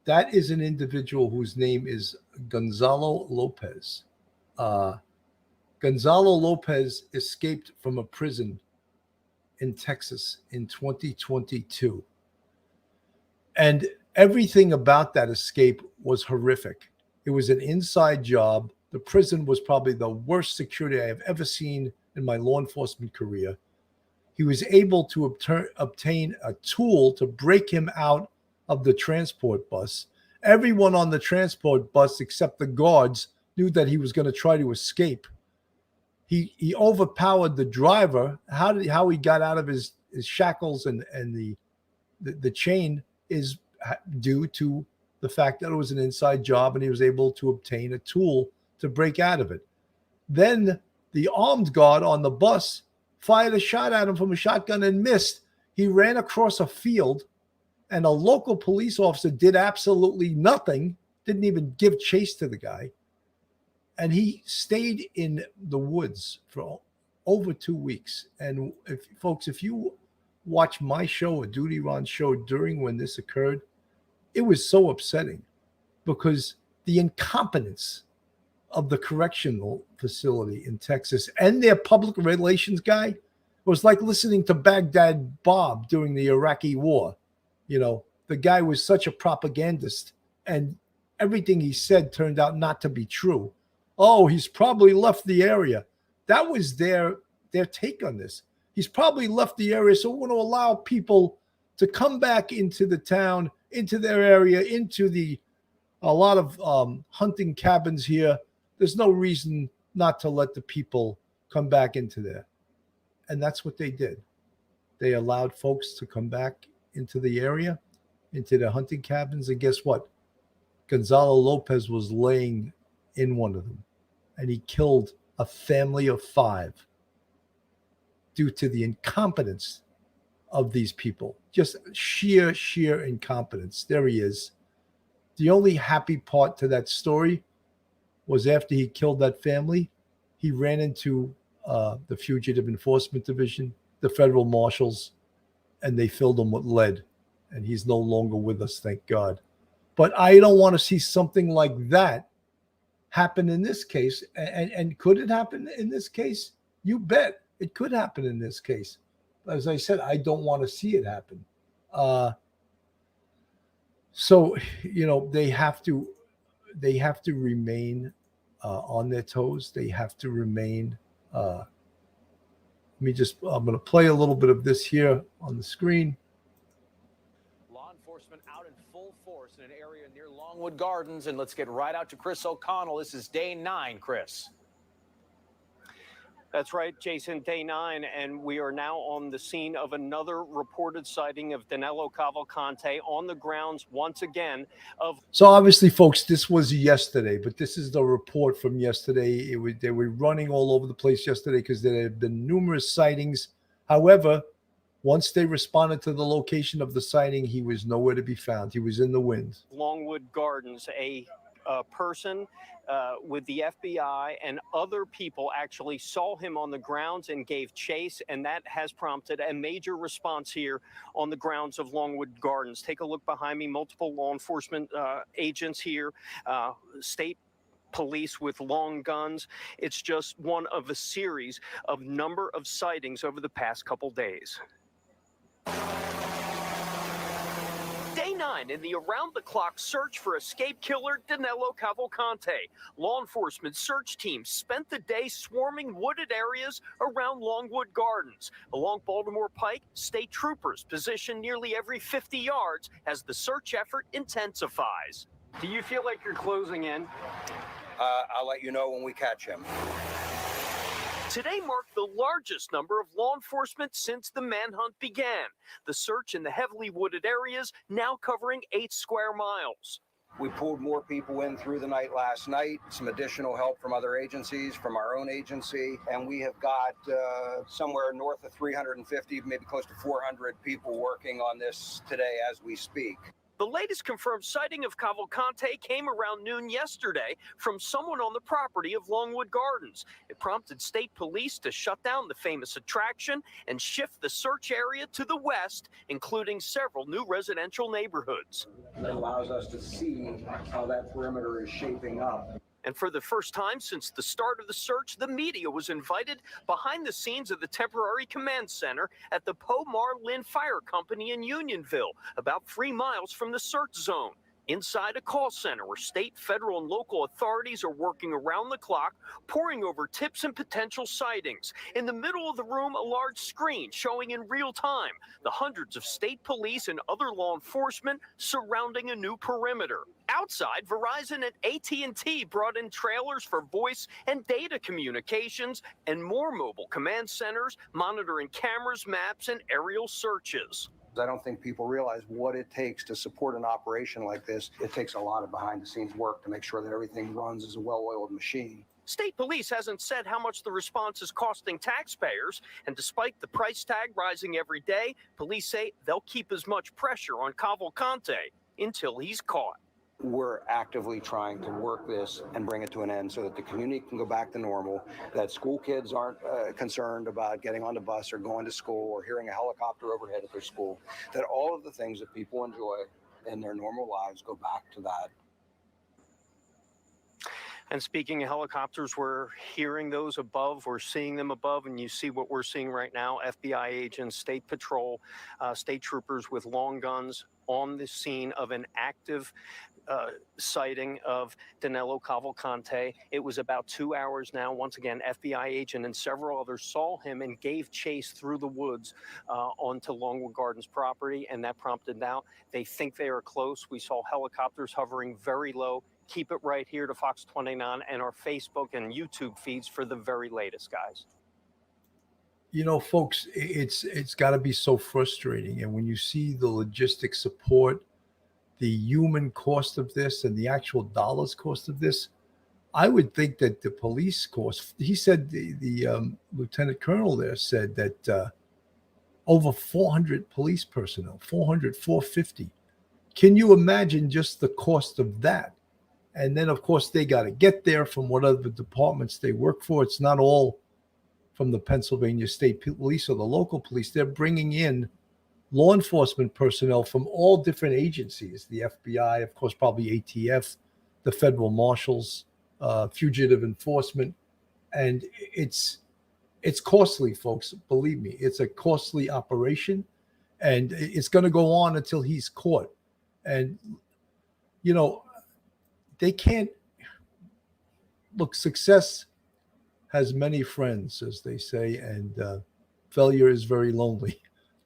that is an individual whose name is Gonzalo Lopez. Gonzalo Lopez escaped from a prison in Texas in 2022. And everything about that escape was horrific. It was an inside job. The prison was probably the worst security I have ever seen in my law enforcement career. He was able to obtain a tool to break him out of the transport bus. Everyone on the transport bus, except the guards, knew that he was going to try to escape. He overpowered the driver. How he got out of his shackles and the chain is due to the fact that it was an inside job and he was able to obtain a tool to break out of it. Then the armed guard on the bus fired a shot at him from a shotgun and missed. He ran across a field, and a local police officer did absolutely nothing, didn't even give chase to the guy. And he stayed in the woods for over 2 weeks. And if you watch my show, a Duty Ron show, during when this occurred, it was so upsetting because the incompetence of the correctional facility in Texas and their public relations guy was like listening to Baghdad Bob during the Iraqi war. The guy was such a propagandist, and everything he said turned out not to be true. Oh, he's probably left the area. That was their take on this. He's probably left the area, so we're going to allow people to come back into the town, into their area, into a lot of hunting cabins here. There's no reason not to let the people come back into there. And that's what they did. They allowed folks to come back into the area, into the hunting cabins. And guess what? Gonzalo Lopez was laying in one of them, and he killed a family of 5 due to the incompetence of these people. Just sheer incompetence. There he is. The only happy part to that story was after he killed that family, he ran into the Fugitive Enforcement Division, the federal marshals, and they filled him with lead. And he's no longer with us, thank God. But I don't want to see something like that happen in this case. And could it happen in this case? You bet it could happen in this case. As I said, I don't want to see it happen. So, they have to remain on their toes. They have to remain. I'm going to play a little bit of this here on the screen. Law enforcement out in full force in an area near Longwood Gardens. And let's get right out to Chris O'Connell. This is day 9, Chris. That's right, Jason, day 9, and we are now on the scene of another reported sighting of Danelo Cavalcante on the grounds once again of. So obviously, folks, this was yesterday, but this is the report from yesterday. They were running all over the place yesterday because there had been numerous sightings. However, once they responded to the location of the sighting, he was nowhere to be found. He was in the wind. Longwood Gardens, a person with the FBI and other people actually saw him on the grounds and gave chase, and that has prompted a major response here on the grounds of Longwood Gardens. Take a look behind me. Multiple law enforcement agents here, state police with long guns. It's just one of a series of number of sightings over the past couple days. Day 9 in the around-the-clock search for escape killer Danelo Cavalante. Law enforcement search teams spent the day swarming wooded areas around Longwood Gardens. Along Baltimore Pike, state troopers positioned nearly every 50 yards as the search effort intensifies. Do you feel like you're closing in? I'll let you know when we catch him. Today marked the largest number of law enforcement since the manhunt began. The search in the heavily wooded areas now covering 8 square miles. We pulled more people in through the night last night, some additional help from other agencies, from our own agency, and we have got somewhere north of 350, maybe close to 400 people working on this today as we speak. The latest confirmed sighting of Cavalcante came around noon yesterday from someone on the property of Longwood Gardens. It prompted state police to shut down the famous attraction and shift the search area to the west, including several new residential neighborhoods. That allows us to see how that perimeter is shaping up. And for the first time since the start of the search, the media was invited behind the scenes of the temporary command center at the Poe-Marlin Fire Company in Unionville, about 3 miles from the search zone. Inside a call center where state, federal, and local authorities are working around the clock, poring over tips and potential sightings. In the middle of the room, a large screen showing in real time the hundreds of state police and other law enforcement surrounding a new perimeter. Outside, Verizon and AT&T brought in trailers for voice and data communications and more mobile command centers monitoring cameras, maps, and aerial searches. I don't think people realize what it takes to support an operation like this. It takes a lot of behind-the-scenes work to make sure that everything runs as a well-oiled machine. State police hasn't said how much the response is costing taxpayers, and despite the price tag rising every day, police say they'll keep as much pressure on Cavalcante until he's caught. We're actively trying to work this and bring it to an end so that the community can go back to normal, that school kids aren't concerned about getting on the bus or going to school or hearing a helicopter overhead at their school, that all of the things that people enjoy in their normal lives go back to that. And speaking of helicopters, we're hearing those above, we're seeing them above, and you see what we're seeing right now. FBI agents, state patrol, state troopers with long guns on the scene of an active sighting of Danelo Cavalcante. It was about 2 hours now. Once again, FBI agent and several others saw him and gave chase through the woods onto Longwood Gardens property, and that prompted out. They think they are close. We saw helicopters hovering very low. Keep it right here to Fox 29 and our Facebook and YouTube feeds for the very latest, guys. You know, folks, it's got to be so frustrating. And when you see the logistic support, the human cost of this, and the actual dollars cost of this, I would think that the police cost, he said, the lieutenant colonel there said that over 400 police personnel, 450. Can you imagine just the cost of that? And then, of course, they got to get there from whatever departments they work for. It's not all from the Pennsylvania State Police or the local police. They're bringing in law enforcement personnel from all different agencies, the FBI, of course, probably ATF, the federal marshals, fugitive enforcement. And it's costly, folks. Believe me, it's a costly operation, and it's going to go on until he's caught. And, you know, they can't look, success has many friends, as they say, and failure is very lonely.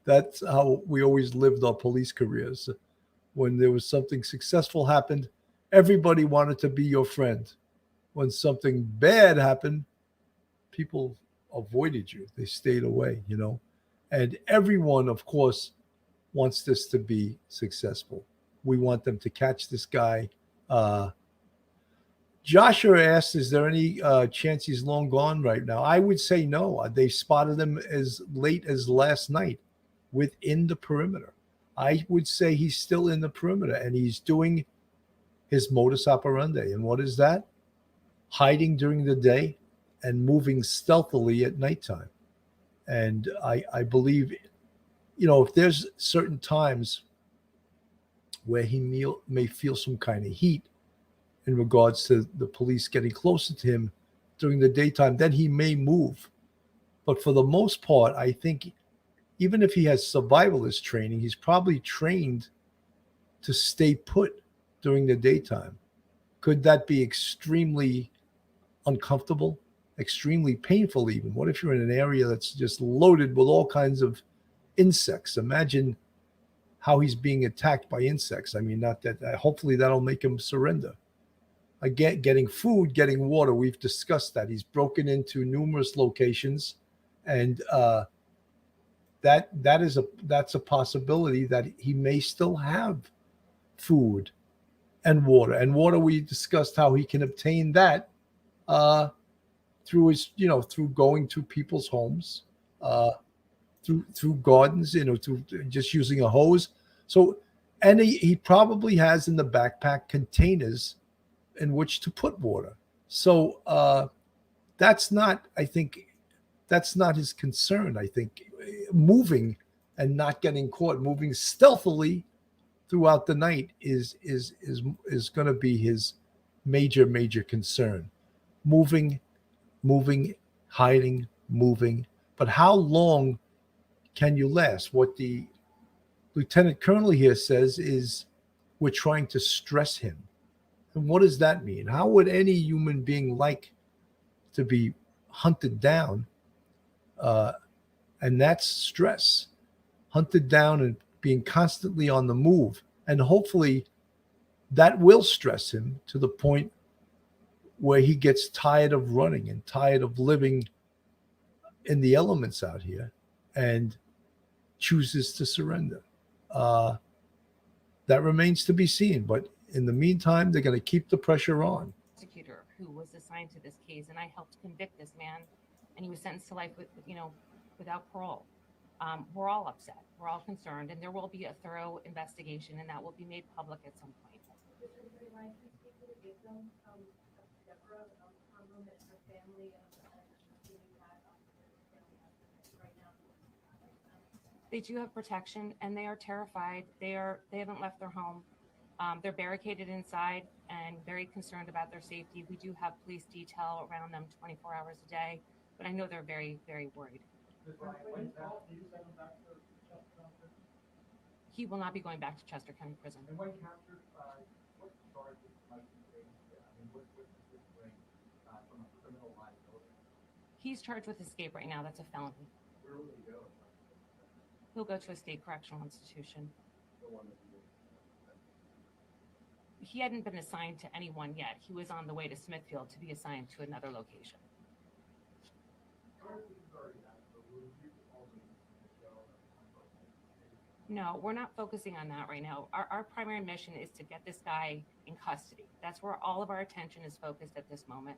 That's how we always lived our police careers. When there was something successful happened, everybody wanted to be your friend. When something bad happened, people avoided you. They stayed away, you know. And everyone, of course, wants this to be successful. We want them to catch this guy. Joshua asked, is there any chance he's long gone right now? I would say no. They spotted him as late as last night within the perimeter. I would say he's still in the perimeter, and he's doing his modus operandi. And what is that? Hiding during the day and moving stealthily at nighttime. And I believe, if there's certain times where he may feel some kind of heat in regards to the police getting closer to him during the daytime, then he may move. But for the most part, I think even if he has survivalist training, he's probably trained to stay put during the daytime. Could that be extremely uncomfortable, extremely painful even? What if you're in an area that's just loaded with all kinds of insects? Imagine how he's being attacked by insects. I mean, not that, hopefully that'll make him surrender. Again, getting food, getting water, we've discussed that. He's broken into numerous locations, and that's a possibility that he may still have food and water. And water, we discussed how he can obtain that through his, through going to people's homes, through gardens, through just using a hose. So, and he probably has in the backpack containers in which to put water. So that's not his concern. I think moving and not getting caught, moving stealthily throughout the night is going to be his major concern. Moving, hiding, moving. But how long can you last? What the Lieutenant Colonel here says is we're trying to stress him. And what does that mean? How would any human being like to be hunted down? And that's stress. Hunted down and being constantly on the move. And hopefully that will stress him to the point where he gets tired of running and tired of living in the elements out here and chooses to surrender. That remains to be seen. But in the meantime, they're going to keep the pressure on. Prosecutor who was assigned to this case, and I helped convict this man, and he was sentenced to life without parole. We're all upset. We're all concerned, and there will be a thorough investigation, and that will be made public at some point. They do have protection, and they are terrified. They haven't left their home. They're barricaded inside and very concerned about their safety. We do have police detail around them 24 hours a day, but I know they're very, very worried. He will not be going back to Chester County Prison. He's charged with escape right now. That's a felony. Where will he go? He'll go to a state correctional institution. He hadn't been assigned to anyone yet. He was on the way to Smithfield to be assigned to another location. No, we're not focusing on that right now. Our primary mission is to get this guy in custody. That's where all of our attention is focused at this moment.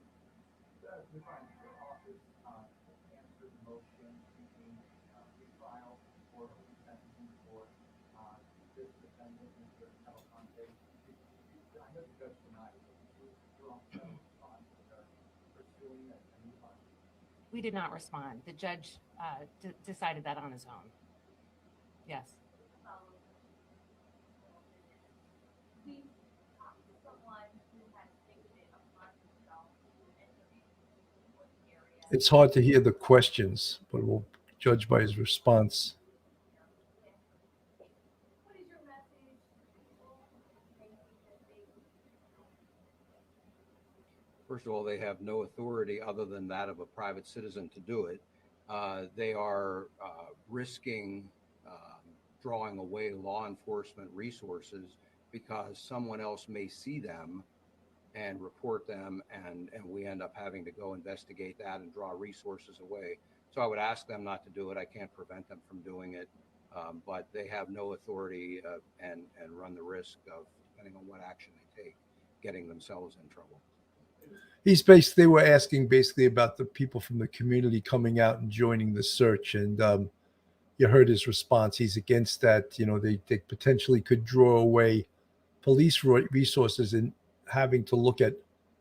We did not respond. The judge decided that on his own. Yes. It's hard to hear the questions, but we'll judge by his response. First of all, they have no authority other than that of a private citizen to do it. They are risking drawing away law enforcement resources because someone else may see them and report them, and we end up having to go investigate that and draw resources away. So I would ask them not to do it. I can't prevent them from doing it, but they have no authority and run the risk of, depending on what action they take, getting themselves in trouble. They were asking basically about the people from the community coming out and joining the search. And you heard his response. He's against that. They potentially could draw away police resources having to look at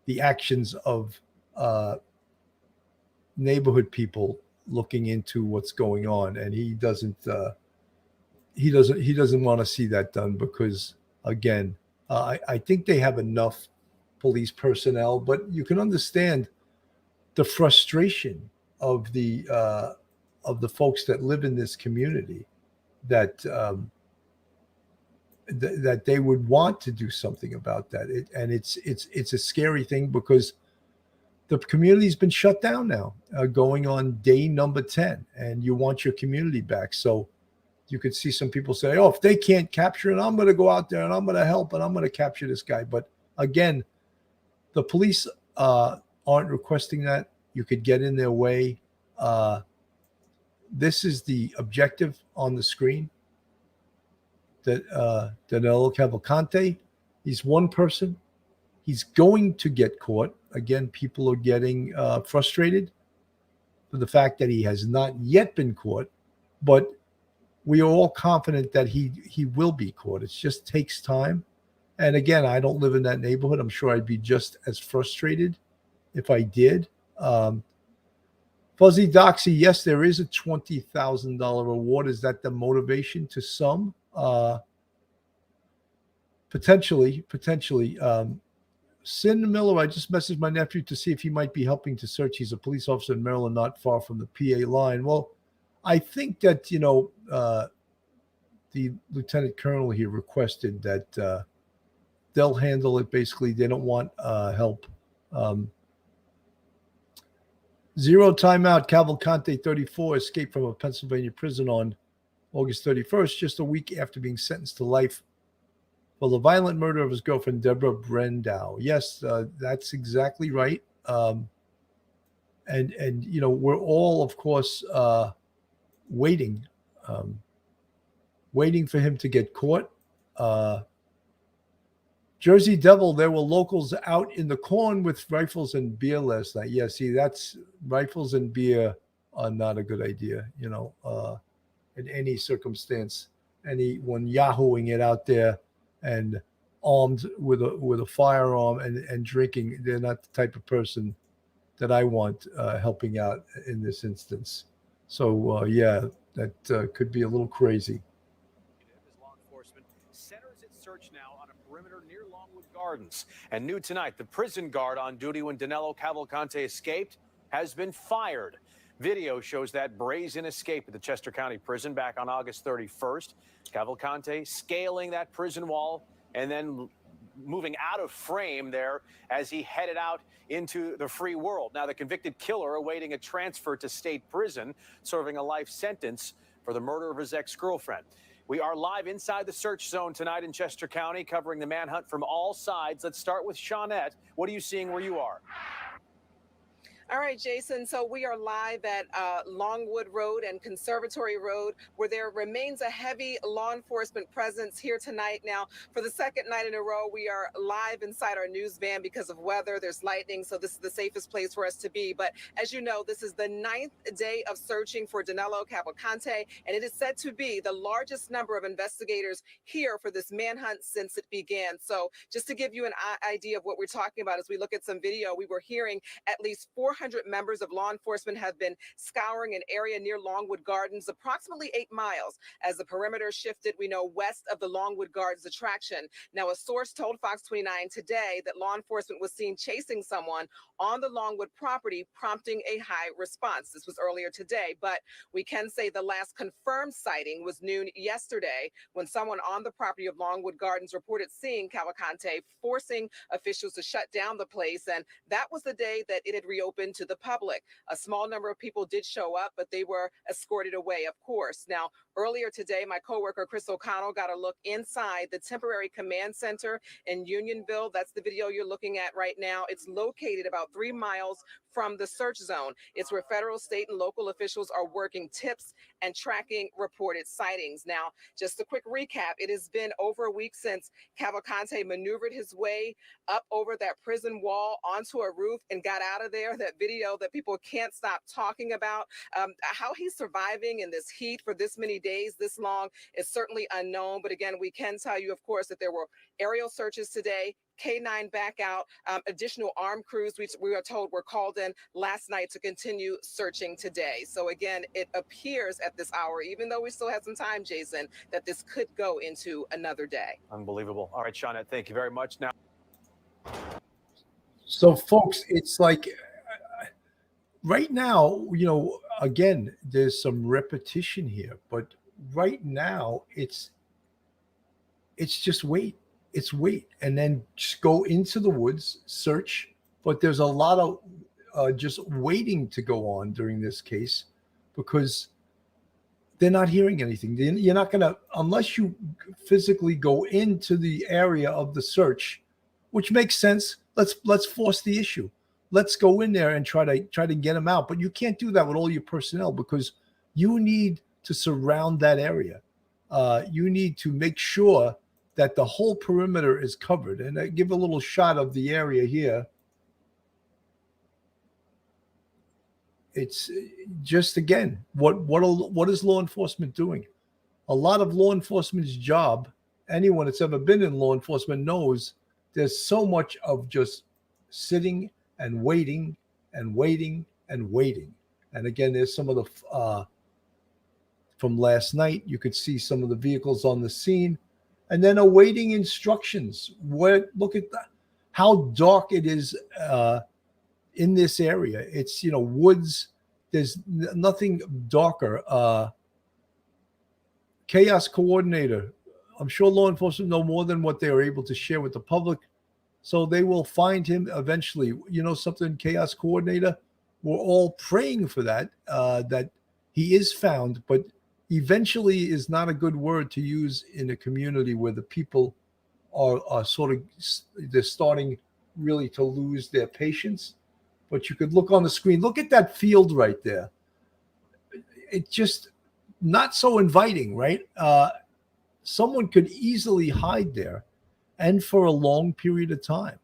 the actions of neighborhood people looking into what's going on, and he doesn't want to see that done because, again, I think they have enough police personnel, but you can understand the frustration of the folks that live in this community that that they would want to do something about that. It's a scary thing because the community's been shut down now, going on day number 10, and you want your community back. So you could see some people say, oh, if they can't capture it, I'm going to go out there and I'm going to help and I'm going to capture this guy. But again, the police aren't requesting that. You could get in their way. This is the objective on the screen. That Danelo Cavalante, he's one person. He's going to get caught. Again, people are getting frustrated for the fact that he has not yet been caught, but we are all confident that he will be caught. It just takes time. And again, I don't live in that neighborhood. I'm sure I'd be just as frustrated if I did. Fuzzy Doxy, yes, there is a $20,000 reward. Is that the motivation to some? Potentially. Sin Miller, I just messaged my nephew to see if he might be helping to search. He's a police officer in Maryland, not far from the PA line. Well, I think that, the lieutenant colonel here requested that they'll handle it. Basically, they don't want help. Zero timeout. Cavalcante, 34, escaped from a Pennsylvania prison on August 31st, just a week after being sentenced to life for the violent murder of his girlfriend, Deborah Brendow. Yes, that's exactly right. And we're all, of course, waiting for him to get caught. Jersey Devil, there were locals out in the corn with rifles and beer last night. Yeah, see, that's rifles and beer are not a good idea, in any circumstance. Anyone yahooing it out there and armed with a firearm and drinking, they're not the type of person that I want helping out in this instance. So, yeah, that could be a little crazy. Law enforcement centers its search now on a perimeter near Longwood Gardens. And new tonight, the prison guard on duty when Danelo Cavalcante escaped has been fired. Video shows that brazen escape at the Chester County prison back on August 31st. Cavalcante scaling that prison wall and then moving out of frame there as he headed out into the free world. Now, the convicted killer awaiting a transfer to state prison, serving a life sentence for the murder of his ex-girlfriend. We are live inside the search zone tonight in Chester County, covering the manhunt from all sides. Let's start with Shawnette. What are you seeing where you are? All right, Jason. So we are live at Longwood Road and Conservatory Road, where there remains a heavy law enforcement presence here tonight. Now, for the second night in a row, we are live inside our news van because of weather. There's lightning, so this is the safest place for us to be. But as you know, this is the 9th day of searching for Danelo Cavalcante, and it is said to be the largest number of investigators here for this manhunt since it began. So just to give you an idea of what we're talking about, as we look at some video, we were hearing at least 400 members of law enforcement have been scouring an area near Longwood Gardens, approximately 8 miles, as the perimeter shifted, we know, west of the Longwood Gardens attraction. Now, a source told Fox 29 today that law enforcement was seen chasing someone on the Longwood property, prompting a high response. This was earlier today, but we can say the last confirmed sighting was noon yesterday when someone on the property of Longwood Gardens reported seeing Cavalcante, forcing officials to shut down the place. And that was the day that it had reopened to the public. A small number of people did show up, but they were escorted away, of course. Now, earlier today, my coworker Chris O'Connell got a look inside the temporary command center in Unionville. That's the video you're looking at right now. It's located about 3 miles from the search zone. It's where federal, state, and local officials are working tips and tracking reported sightings. Now, just a quick recap. It has been over a week since Cavalcante maneuvered his way up over that prison wall onto a roof and got out of there. That video that people can't stop talking about. How he's surviving in this heat for this many days, this long, is certainly unknown. But again, we can tell you, of course, that there were aerial searches today, K9 back out. Additional armed crews, we are told, were called in last night to continue searching today. So again, it appears at this hour, even though we still have some time, Jason, that this could go into another day. Unbelievable. All right, Shawnette, thank you very much. Now, So, folks, it's like right now, again, there's some repetition here, but right now it's just wait. It's wait, and then just go into the woods, search. But there's a lot of just waiting to go on during this case because they're not hearing anything. You're not going to, unless you physically go into the area of the search, which makes sense. Let's force the issue. Let's go in there and try to get them out. But you can't do that with all your personnel because you need to surround that area. You need to make sure that the whole perimeter is covered. And I give a little shot of the area here. It's just, again, what is law enforcement doing? A lot of law enforcement's job, anyone that's ever been in law enforcement knows there's so much of just sitting and waiting and waiting and waiting. And again, there's some of the, from last night, you could see some of the vehicles on the scene and then awaiting instructions. Look at that, how dark it is in this area. It's, woods. There's nothing darker. Chaos coordinator. I'm sure law enforcement know more than what they are able to share with the public. So they will find him eventually. Something, chaos coordinator? We're all praying for that, that he is found, but eventually is not a good word to use in a community where the people are they're starting really to lose their patience. But you could look on the screen. Look at that field right there. It's just not so inviting, right? Someone could easily hide there and for a long period of time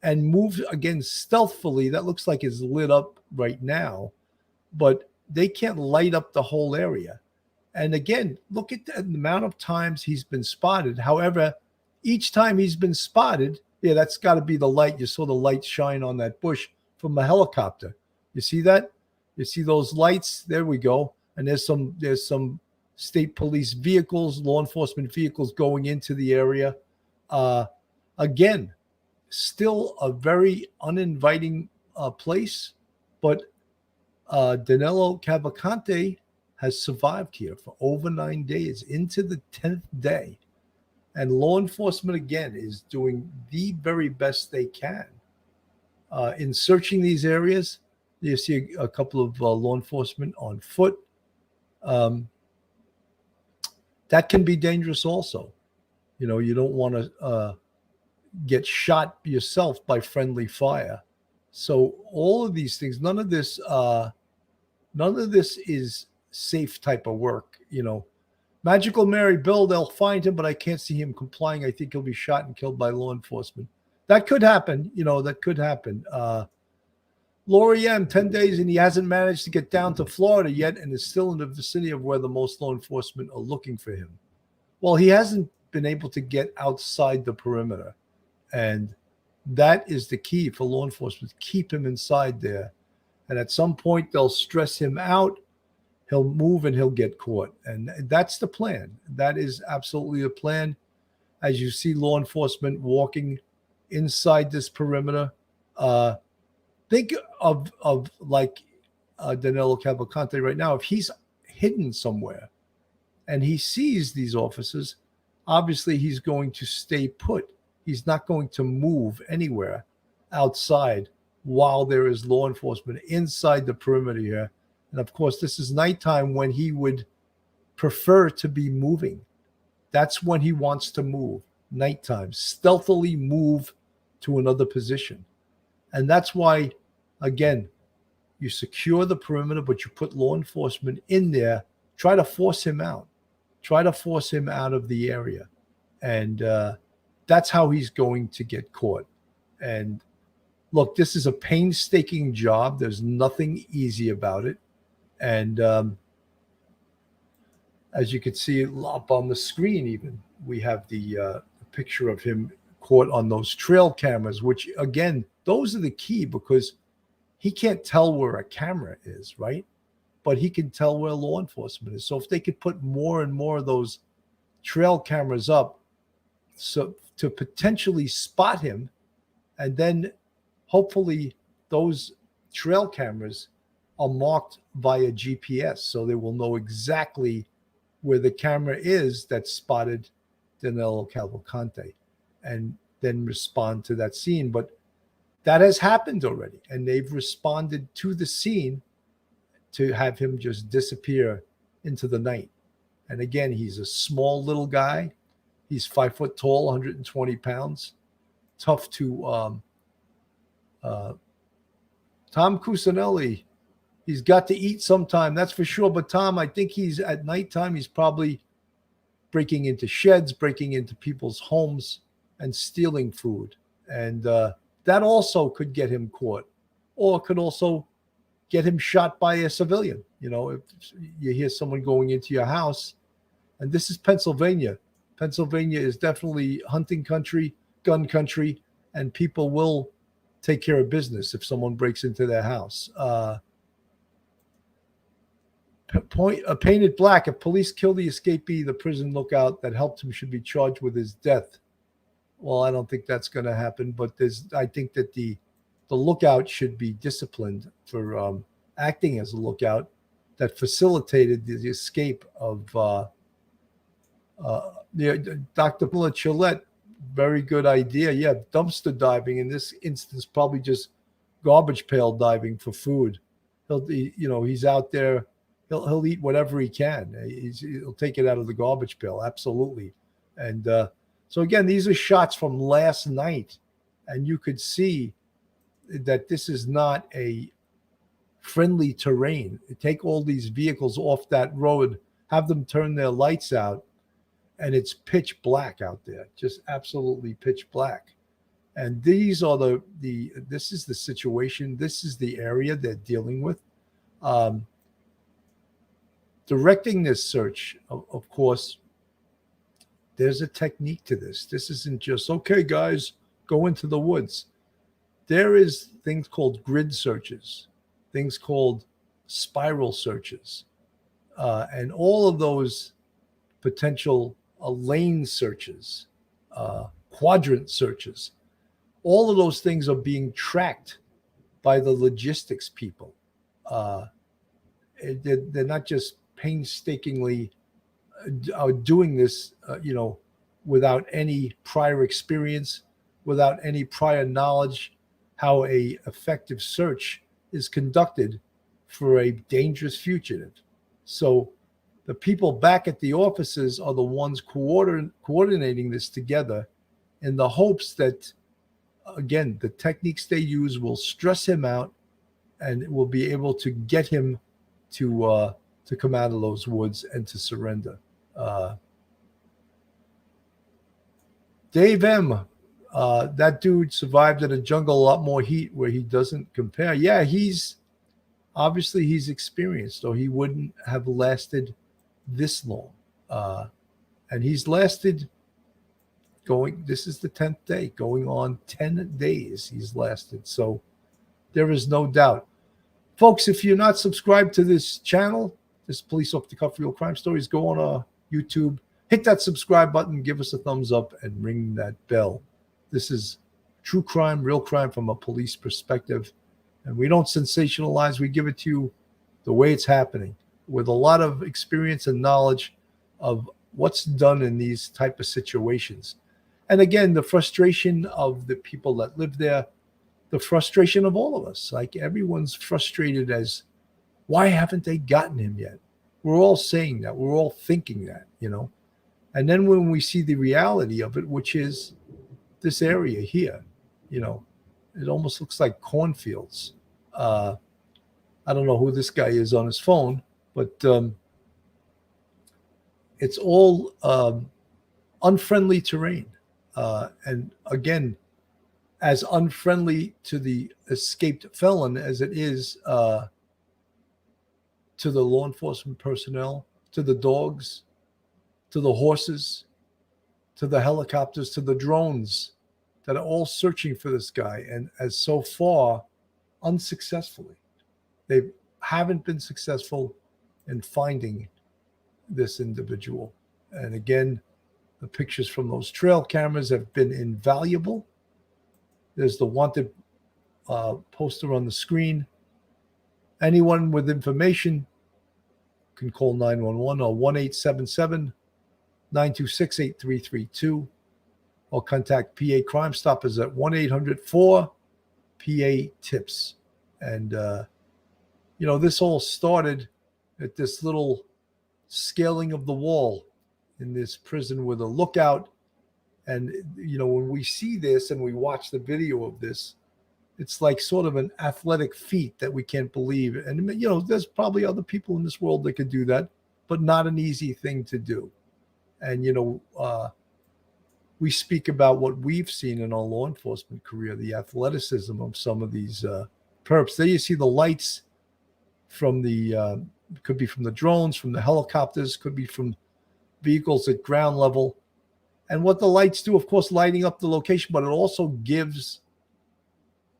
and move again stealthily. That looks like it's lit up right now, but they can't light up the whole area. And again, look at the amount of times he's been spotted. However, each time he's been spotted, yeah, that's got to be the light. You saw the light shine on that bush from a helicopter. You see that? You see those lights? There we go. And there's some state police vehicles, law enforcement vehicles going into the area. Again, still a very uninviting place, but Danelo Cavalante has survived here for over 9 days, into the 10th day. And law enforcement, again, is doing the very best they can in searching these areas. You see a couple of law enforcement on foot. That can be dangerous also. You don't want to get shot yourself by friendly fire. So all of these things, none of this is safe type of work. Magical Mary Bill, they'll find him, but I can't see him complying. I think he'll be shot and killed by law enforcement. That could happen. That could happen. Lori M, 10 days, and he hasn't managed to get down to Florida yet and is still in the vicinity of where the most law enforcement are looking for him. Well, he hasn't been able to get outside the perimeter. And that is the key for law enforcement. Keep him inside there. And at some point, they'll stress him out. He'll move and he'll get caught. And that's the plan. That is absolutely the plan. As you see law enforcement walking inside this perimeter, think of like Danelo Cavalcante right now. If he's hidden somewhere and he sees these officers, obviously he's going to stay put. He's not going to move anywhere outside while there is law enforcement inside the perimeter here. And of course, this is nighttime when he would prefer to be moving. That's when he wants to move, nighttime, stealthily move to another position. And that's why, again, you secure the perimeter, but you put law enforcement in there, try to force him out. Try to force him out of the area. And that's how he's going to get caught. And look, this is a painstaking job. There's nothing easy about it. And as you can see up on the screen even, we have the picture of him caught on those trail cameras, which again, those are the key, because he can't tell where a camera is, right? But he can tell where law enforcement is. So if they could put more and more of those trail cameras up, so to potentially spot him, and then hopefully those trail cameras are marked via GPS, so they will know exactly where the camera is that spotted Danelo Cavalcante, and then respond to that scene. But that has happened already, and they've responded to the scene to have him just disappear into the night. And again, he's a small little guy. He's 5 foot tall, 120 pounds. Tough to Tom Cusinelli. He's got to eat sometime, that's for sure. But Tom, I think he's at nighttime, he's probably breaking into sheds, breaking into people's homes, and stealing food. And that also could get him caught, or could also get him shot by a civilian. You know, if you hear someone going into your house, and this is Pennsylvania. Pennsylvania is definitely hunting country, gun country, and people will take care of business if someone breaks into their house. Painted black. If police kill the escapee, the prison lookout that helped him should be charged with his death. Well, I don't think that's going to happen, but I think that the lookout should be disciplined for acting as a lookout that facilitated the escape of Dr. Gillette. Very good idea. Yeah, dumpster diving in this instance, probably just garbage pail diving for food. He's out there. He'll eat whatever he can. He'll take it out of the garbage pail. Absolutely. And so again, these are shots from last night, and you could see that this is not a friendly terrain. Take all these vehicles off that road, have them turn their lights out, and it's pitch black out there, just absolutely pitch black. And these are this is the situation. This is the area they're dealing with. Directing this search, of course, there's a technique to this. This isn't just, okay, guys, go into the woods. There is things called grid searches, things called spiral searches, and all of those potential lane searches, quadrant searches. All of those things are being tracked by the logistics people. They're not just painstakingly doing this, without any prior experience, without any prior knowledge how a effective search is conducted for a dangerous fugitive. So the people back at the offices are the ones coordinating this together in the hopes that, again, the techniques they use will stress him out and will be able to get him to come out of those woods and to surrender. Dave M., that dude survived in a jungle, a lot more heat where he doesn't compare. Yeah, he's experienced, or he wouldn't have lasted this long. And he's lasted this is the 10th day, going on 10 days he's lasted. So there is no doubt. Folks, if you're not subscribed to this channel, this Police Off the Cuff Real Crime Stories, go on YouTube, hit that subscribe button, give us a thumbs up, and ring that bell. This is true crime, real crime from a police perspective. And we don't sensationalize. We give it to you the way it's happening, with a lot of experience and knowledge of what's done in these type of situations. And again, the frustration of the people that live there, the frustration of all of us. Like, everyone's frustrated as, why haven't they gotten him yet? We're all saying that. We're all thinking that, And then when we see the reality of it, which is this area here, it almost looks like cornfields. I don't know who this guy is on his phone, but it's all unfriendly terrain. And again, as unfriendly to the escaped felon as it is to the law enforcement personnel, to the dogs, to the horses, to the helicopters, to the drones. that are all searching for this guy, and as so far, unsuccessfully. They haven't been successful in finding this individual. And again, the pictures from those trail cameras have been invaluable. There's the wanted poster on the screen. Anyone with information can call 911 or 1-877-926-8332 or contact PA Crime Stoppers at 1-800-4-PA-TIPS. And, this all started at this little scaling of the wall in this prison with a lookout. And, when we see this and we watch the video of this, it's like sort of an athletic feat that we can't believe. And, there's probably other people in this world that could do that, but not an easy thing to do. And, we speak about what we've seen in our law enforcement career, the athleticism of some of these perps. There you see the lights from the, could be from the drones, from the helicopters, could be from vehicles at ground level. And what the lights do, of course, lighting up the location, but it also gives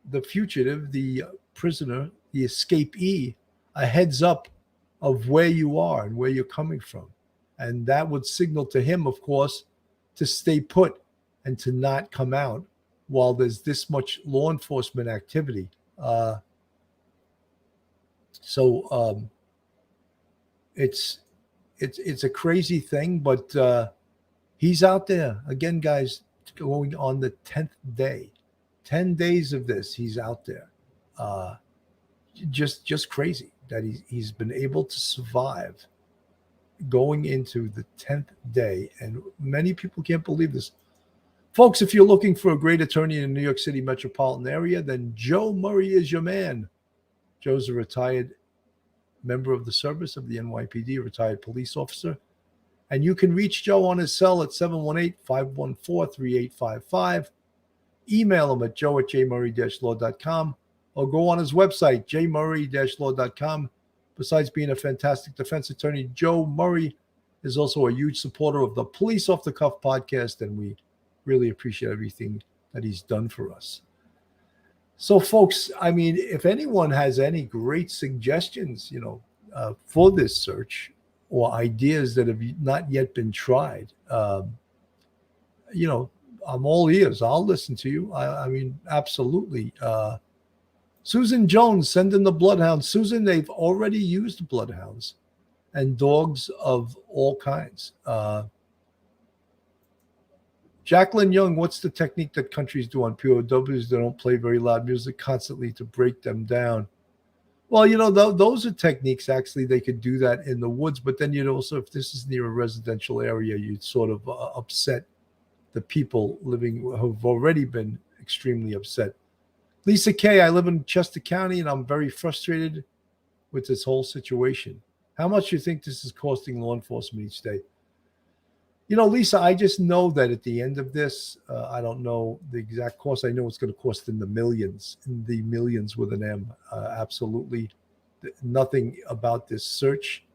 the fugitive, the prisoner, the escapee, a heads up of where you are and where you're coming from. And that would signal to him, of course, to stay put and to not come out while there's this much law enforcement activity. It's a crazy thing, but he's out there again, guys, going on the 10th day. 10 days of this, he's out there. Just crazy that he's been able to survive going into the 10th day. And many people can't believe this. Folks, if you're looking for a great attorney in the New York City metropolitan area, then Joe Murray is your man. Joe's a retired member of the service of the NYPD, a retired police officer. And you can reach Joe on his cell at 718-514-3855. Email him at joe@jmurray-law.com or go on his website, jmurray-law.com. Besides being a fantastic defense attorney, Joe Murray is also a huge supporter of the Police Off the Cuff podcast, and we really appreciate everything that he's done for us. So, folks, I mean, if anyone has any great suggestions, for this search or ideas that have not yet been tried, I'm all ears. I'll listen to you. I mean, absolutely. Susan Jones, send in the bloodhounds. Susan, they've already used bloodhounds and dogs of all kinds. Jacqueline Young, what's the technique that countries do on POWs that don't play very loud music constantly to break them down? Well, those are techniques, actually. They could do that in the woods, but then you'd also, if this is near a residential area, you'd sort of upset the people living who've already been extremely upset. Lisa K., I live in Chester County, and I'm very frustrated with this whole situation. How much do you think this is costing law enforcement each day? Lisa, I just know that at the end of this, I don't know the exact cost. I know it's going to cost in the millions with an M. Absolutely. Nothing about this search,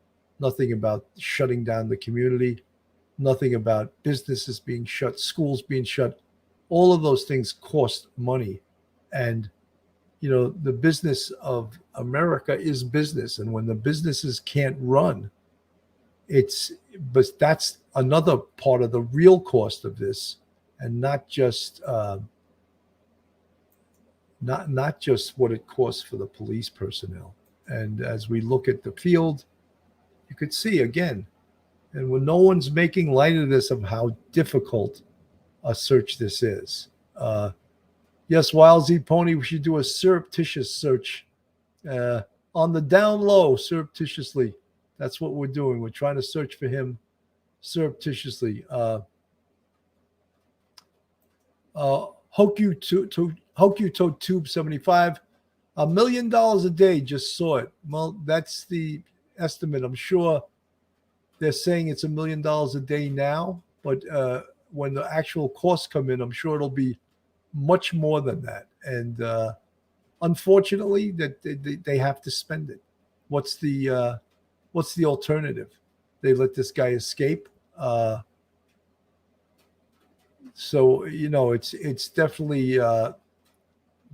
nothing about shutting down the community, nothing about businesses being shut, schools being shut. All of those things cost money. And, the business of America is business. And when the businesses can't run, but that's another part of the real cost of this, and not just not just what it costs for the police personnel. And as we look at the field, you could see again, and when no one's making light of this, of how difficult a search this is. Yes, Wild Z Pony, we should do a surreptitious search on the down low, surreptitiously. That's what we're doing. We're trying to search for him surreptitiously. Hoku Tube 75, $1 million a day. Just saw it. Well, that's the estimate. I'm sure they're saying it's $1 million a day now, but when the actual costs come in, I'm sure it'll be much more than that. And unfortunately, that they have to spend it. What's the alternative? They let this guy escape. So it's definitely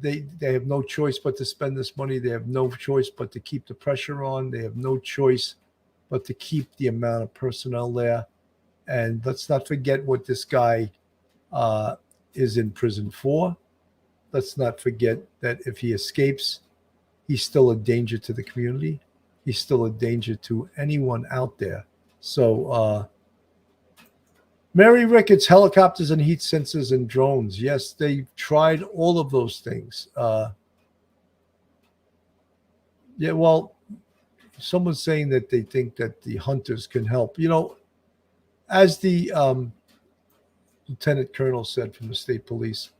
they have no choice but to spend this money. They have no choice but to keep the pressure on. They have no choice but to keep the amount of personnel there. And let's not forget what this guy is in prison for. Let's not forget that if he escapes, he's still a danger to the community. He's still a danger to anyone out there. So, Mary Ricketts, helicopters and heat sensors and drones. Yes, they tried all of those things. Yeah, well, someone's saying that they think that the hunters can help. As the lieutenant colonel said from the state police,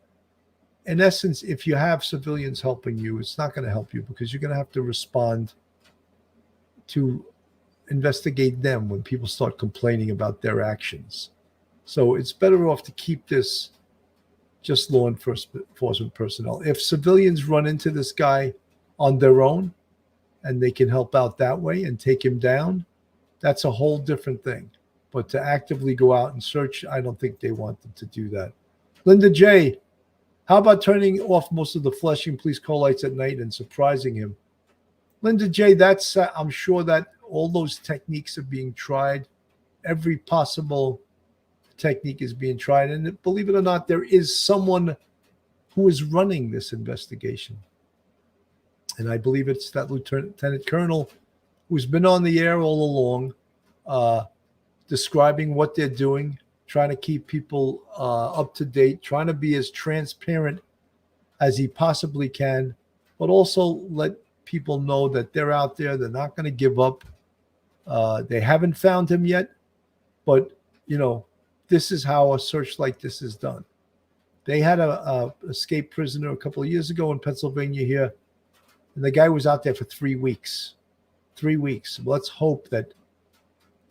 in essence, if you have civilians helping you, it's not going to help you because you're going to have to respond to investigate them when people start complaining about their actions. So it's better off to keep this just law enforcement personnel. If civilians run into this guy on their own and they can help out that way and take him down, that's a whole different thing. But to actively go out and search, I don't think they want them to do that. Linda J., how about turning off most of the Flushing police call lights at night and surprising him? Linda J., that's I'm sure that all those techniques are being tried. Every possible technique is being tried. And believe it or not, there is someone who is running this investigation. And I believe it's that lieutenant colonel who's been on the air all along, describing what they're doing, trying to keep people up to date, trying to be as transparent as he possibly can, but also let people know that they're out there. They're not going to give up. They haven't found him yet, but, this is how a search like this is done. They had a escaped prisoner a couple of years ago in Pennsylvania here, and the guy was out there for 3 weeks. 3 weeks. Let's hope that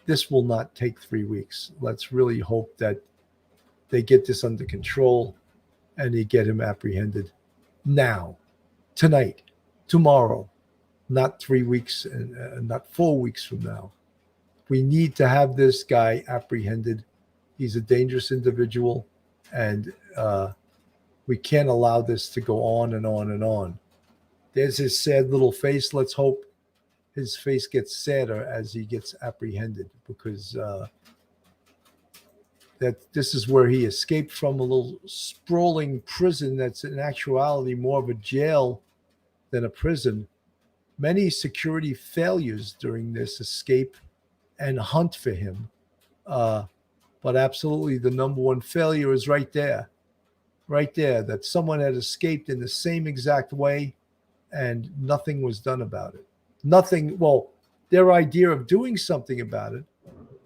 this will not take 3 weeks. Let's really hope that they get this under control and they get him apprehended now, tonight, tomorrow, not 3 weeks and not 4 weeks from now. We need to have this guy apprehended. He's a dangerous individual, and we can't allow this to go on and on and on. There's his sad little face. Let's hope his face gets sadder as he gets apprehended, because that this is where he escaped from, a little sprawling prison that's in actuality more of a jail than a prison. Many security failures during this escape and hunt for him. But absolutely the number one failure is right there, that someone had escaped in the same exact way and nothing was done about it. Nothing. Well, their idea of doing something about it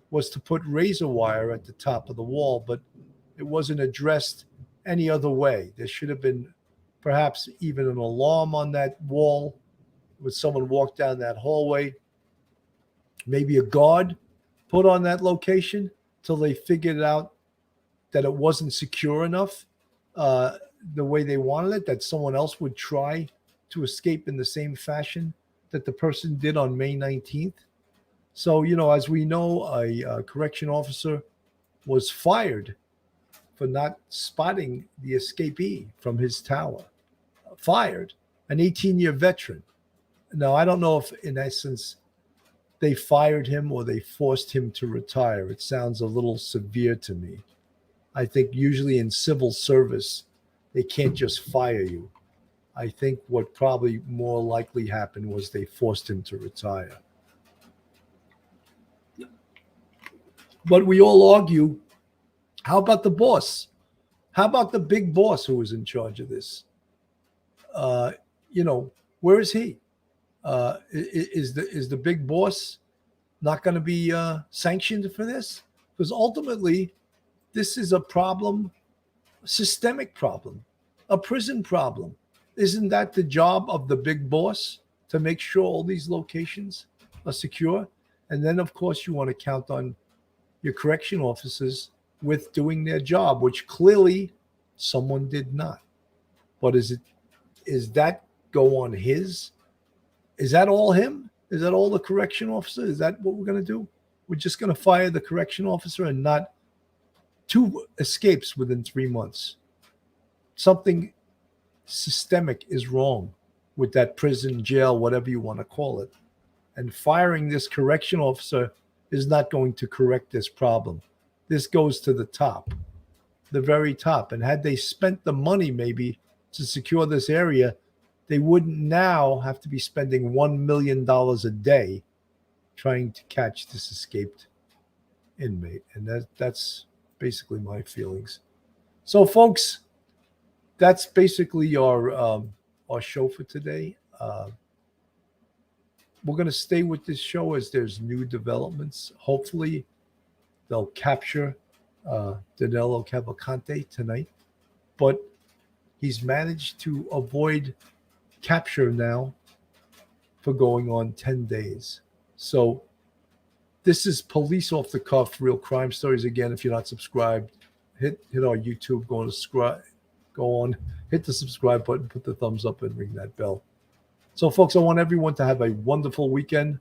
was to put razor wire at the top of the wall, but it wasn't addressed any other way. There should have been perhaps even an alarm on that wall when someone walked down that hallway. Maybe a guard put on that location till they figured out that it wasn't secure enough the way they wanted it, that someone else would try to escape in the same fashion that the person did on May 19th. So, as we know, a correction officer was fired for not spotting the escapee from his tower. Fired, an 18-year veteran. Now, I don't know if, in essence, they fired him or they forced him to retire. It sounds a little severe to me. I think usually in civil service, they can't just fire you. I think what probably more likely happened was they forced him to retire. But we all argue, how about the boss? How about the big boss who was in charge of this? Where is he? Is the big boss not going to be sanctioned for this? Because ultimately, this is a problem, a systemic problem, a prison problem. Isn't that the job of the big boss, to make sure all these locations are secure? And then, of course, you want to count on your correction officers with doing their job, which clearly someone did not. But is that go on his? Is that all him? Is that all the correction officer? Is that what we're going to do? We're just going to fire the correction officer and not 2 escapes within 3 months. Something systemic is wrong with that prison, jail, whatever you want to call it. And firing this correction officer is not going to correct this problem. This goes to the top, the very top. And had they spent the money maybe to secure this area, they wouldn't now have to be spending $1 million a day trying to catch this escaped inmate. And that's basically my feelings. So, folks, that's basically our show for today. We're going to stay with this show as there's new developments. Hopefully, they'll capture Danelo Cavalante tonight. But he's managed to avoid capture now for going on 10 days. So this is Police Off the Cuff, Real Crime Stories. Again, if you're not subscribed, hit our YouTube, go on, hit the subscribe button, put the thumbs up, and ring that bell. So, folks, I want everyone to have a wonderful weekend.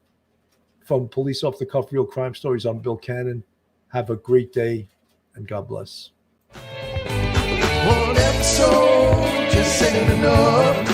From Police Off the Cuff, Real Crime Stories, I'm Bill Cannon. Have a great day, and God bless. One episode just ain't enough.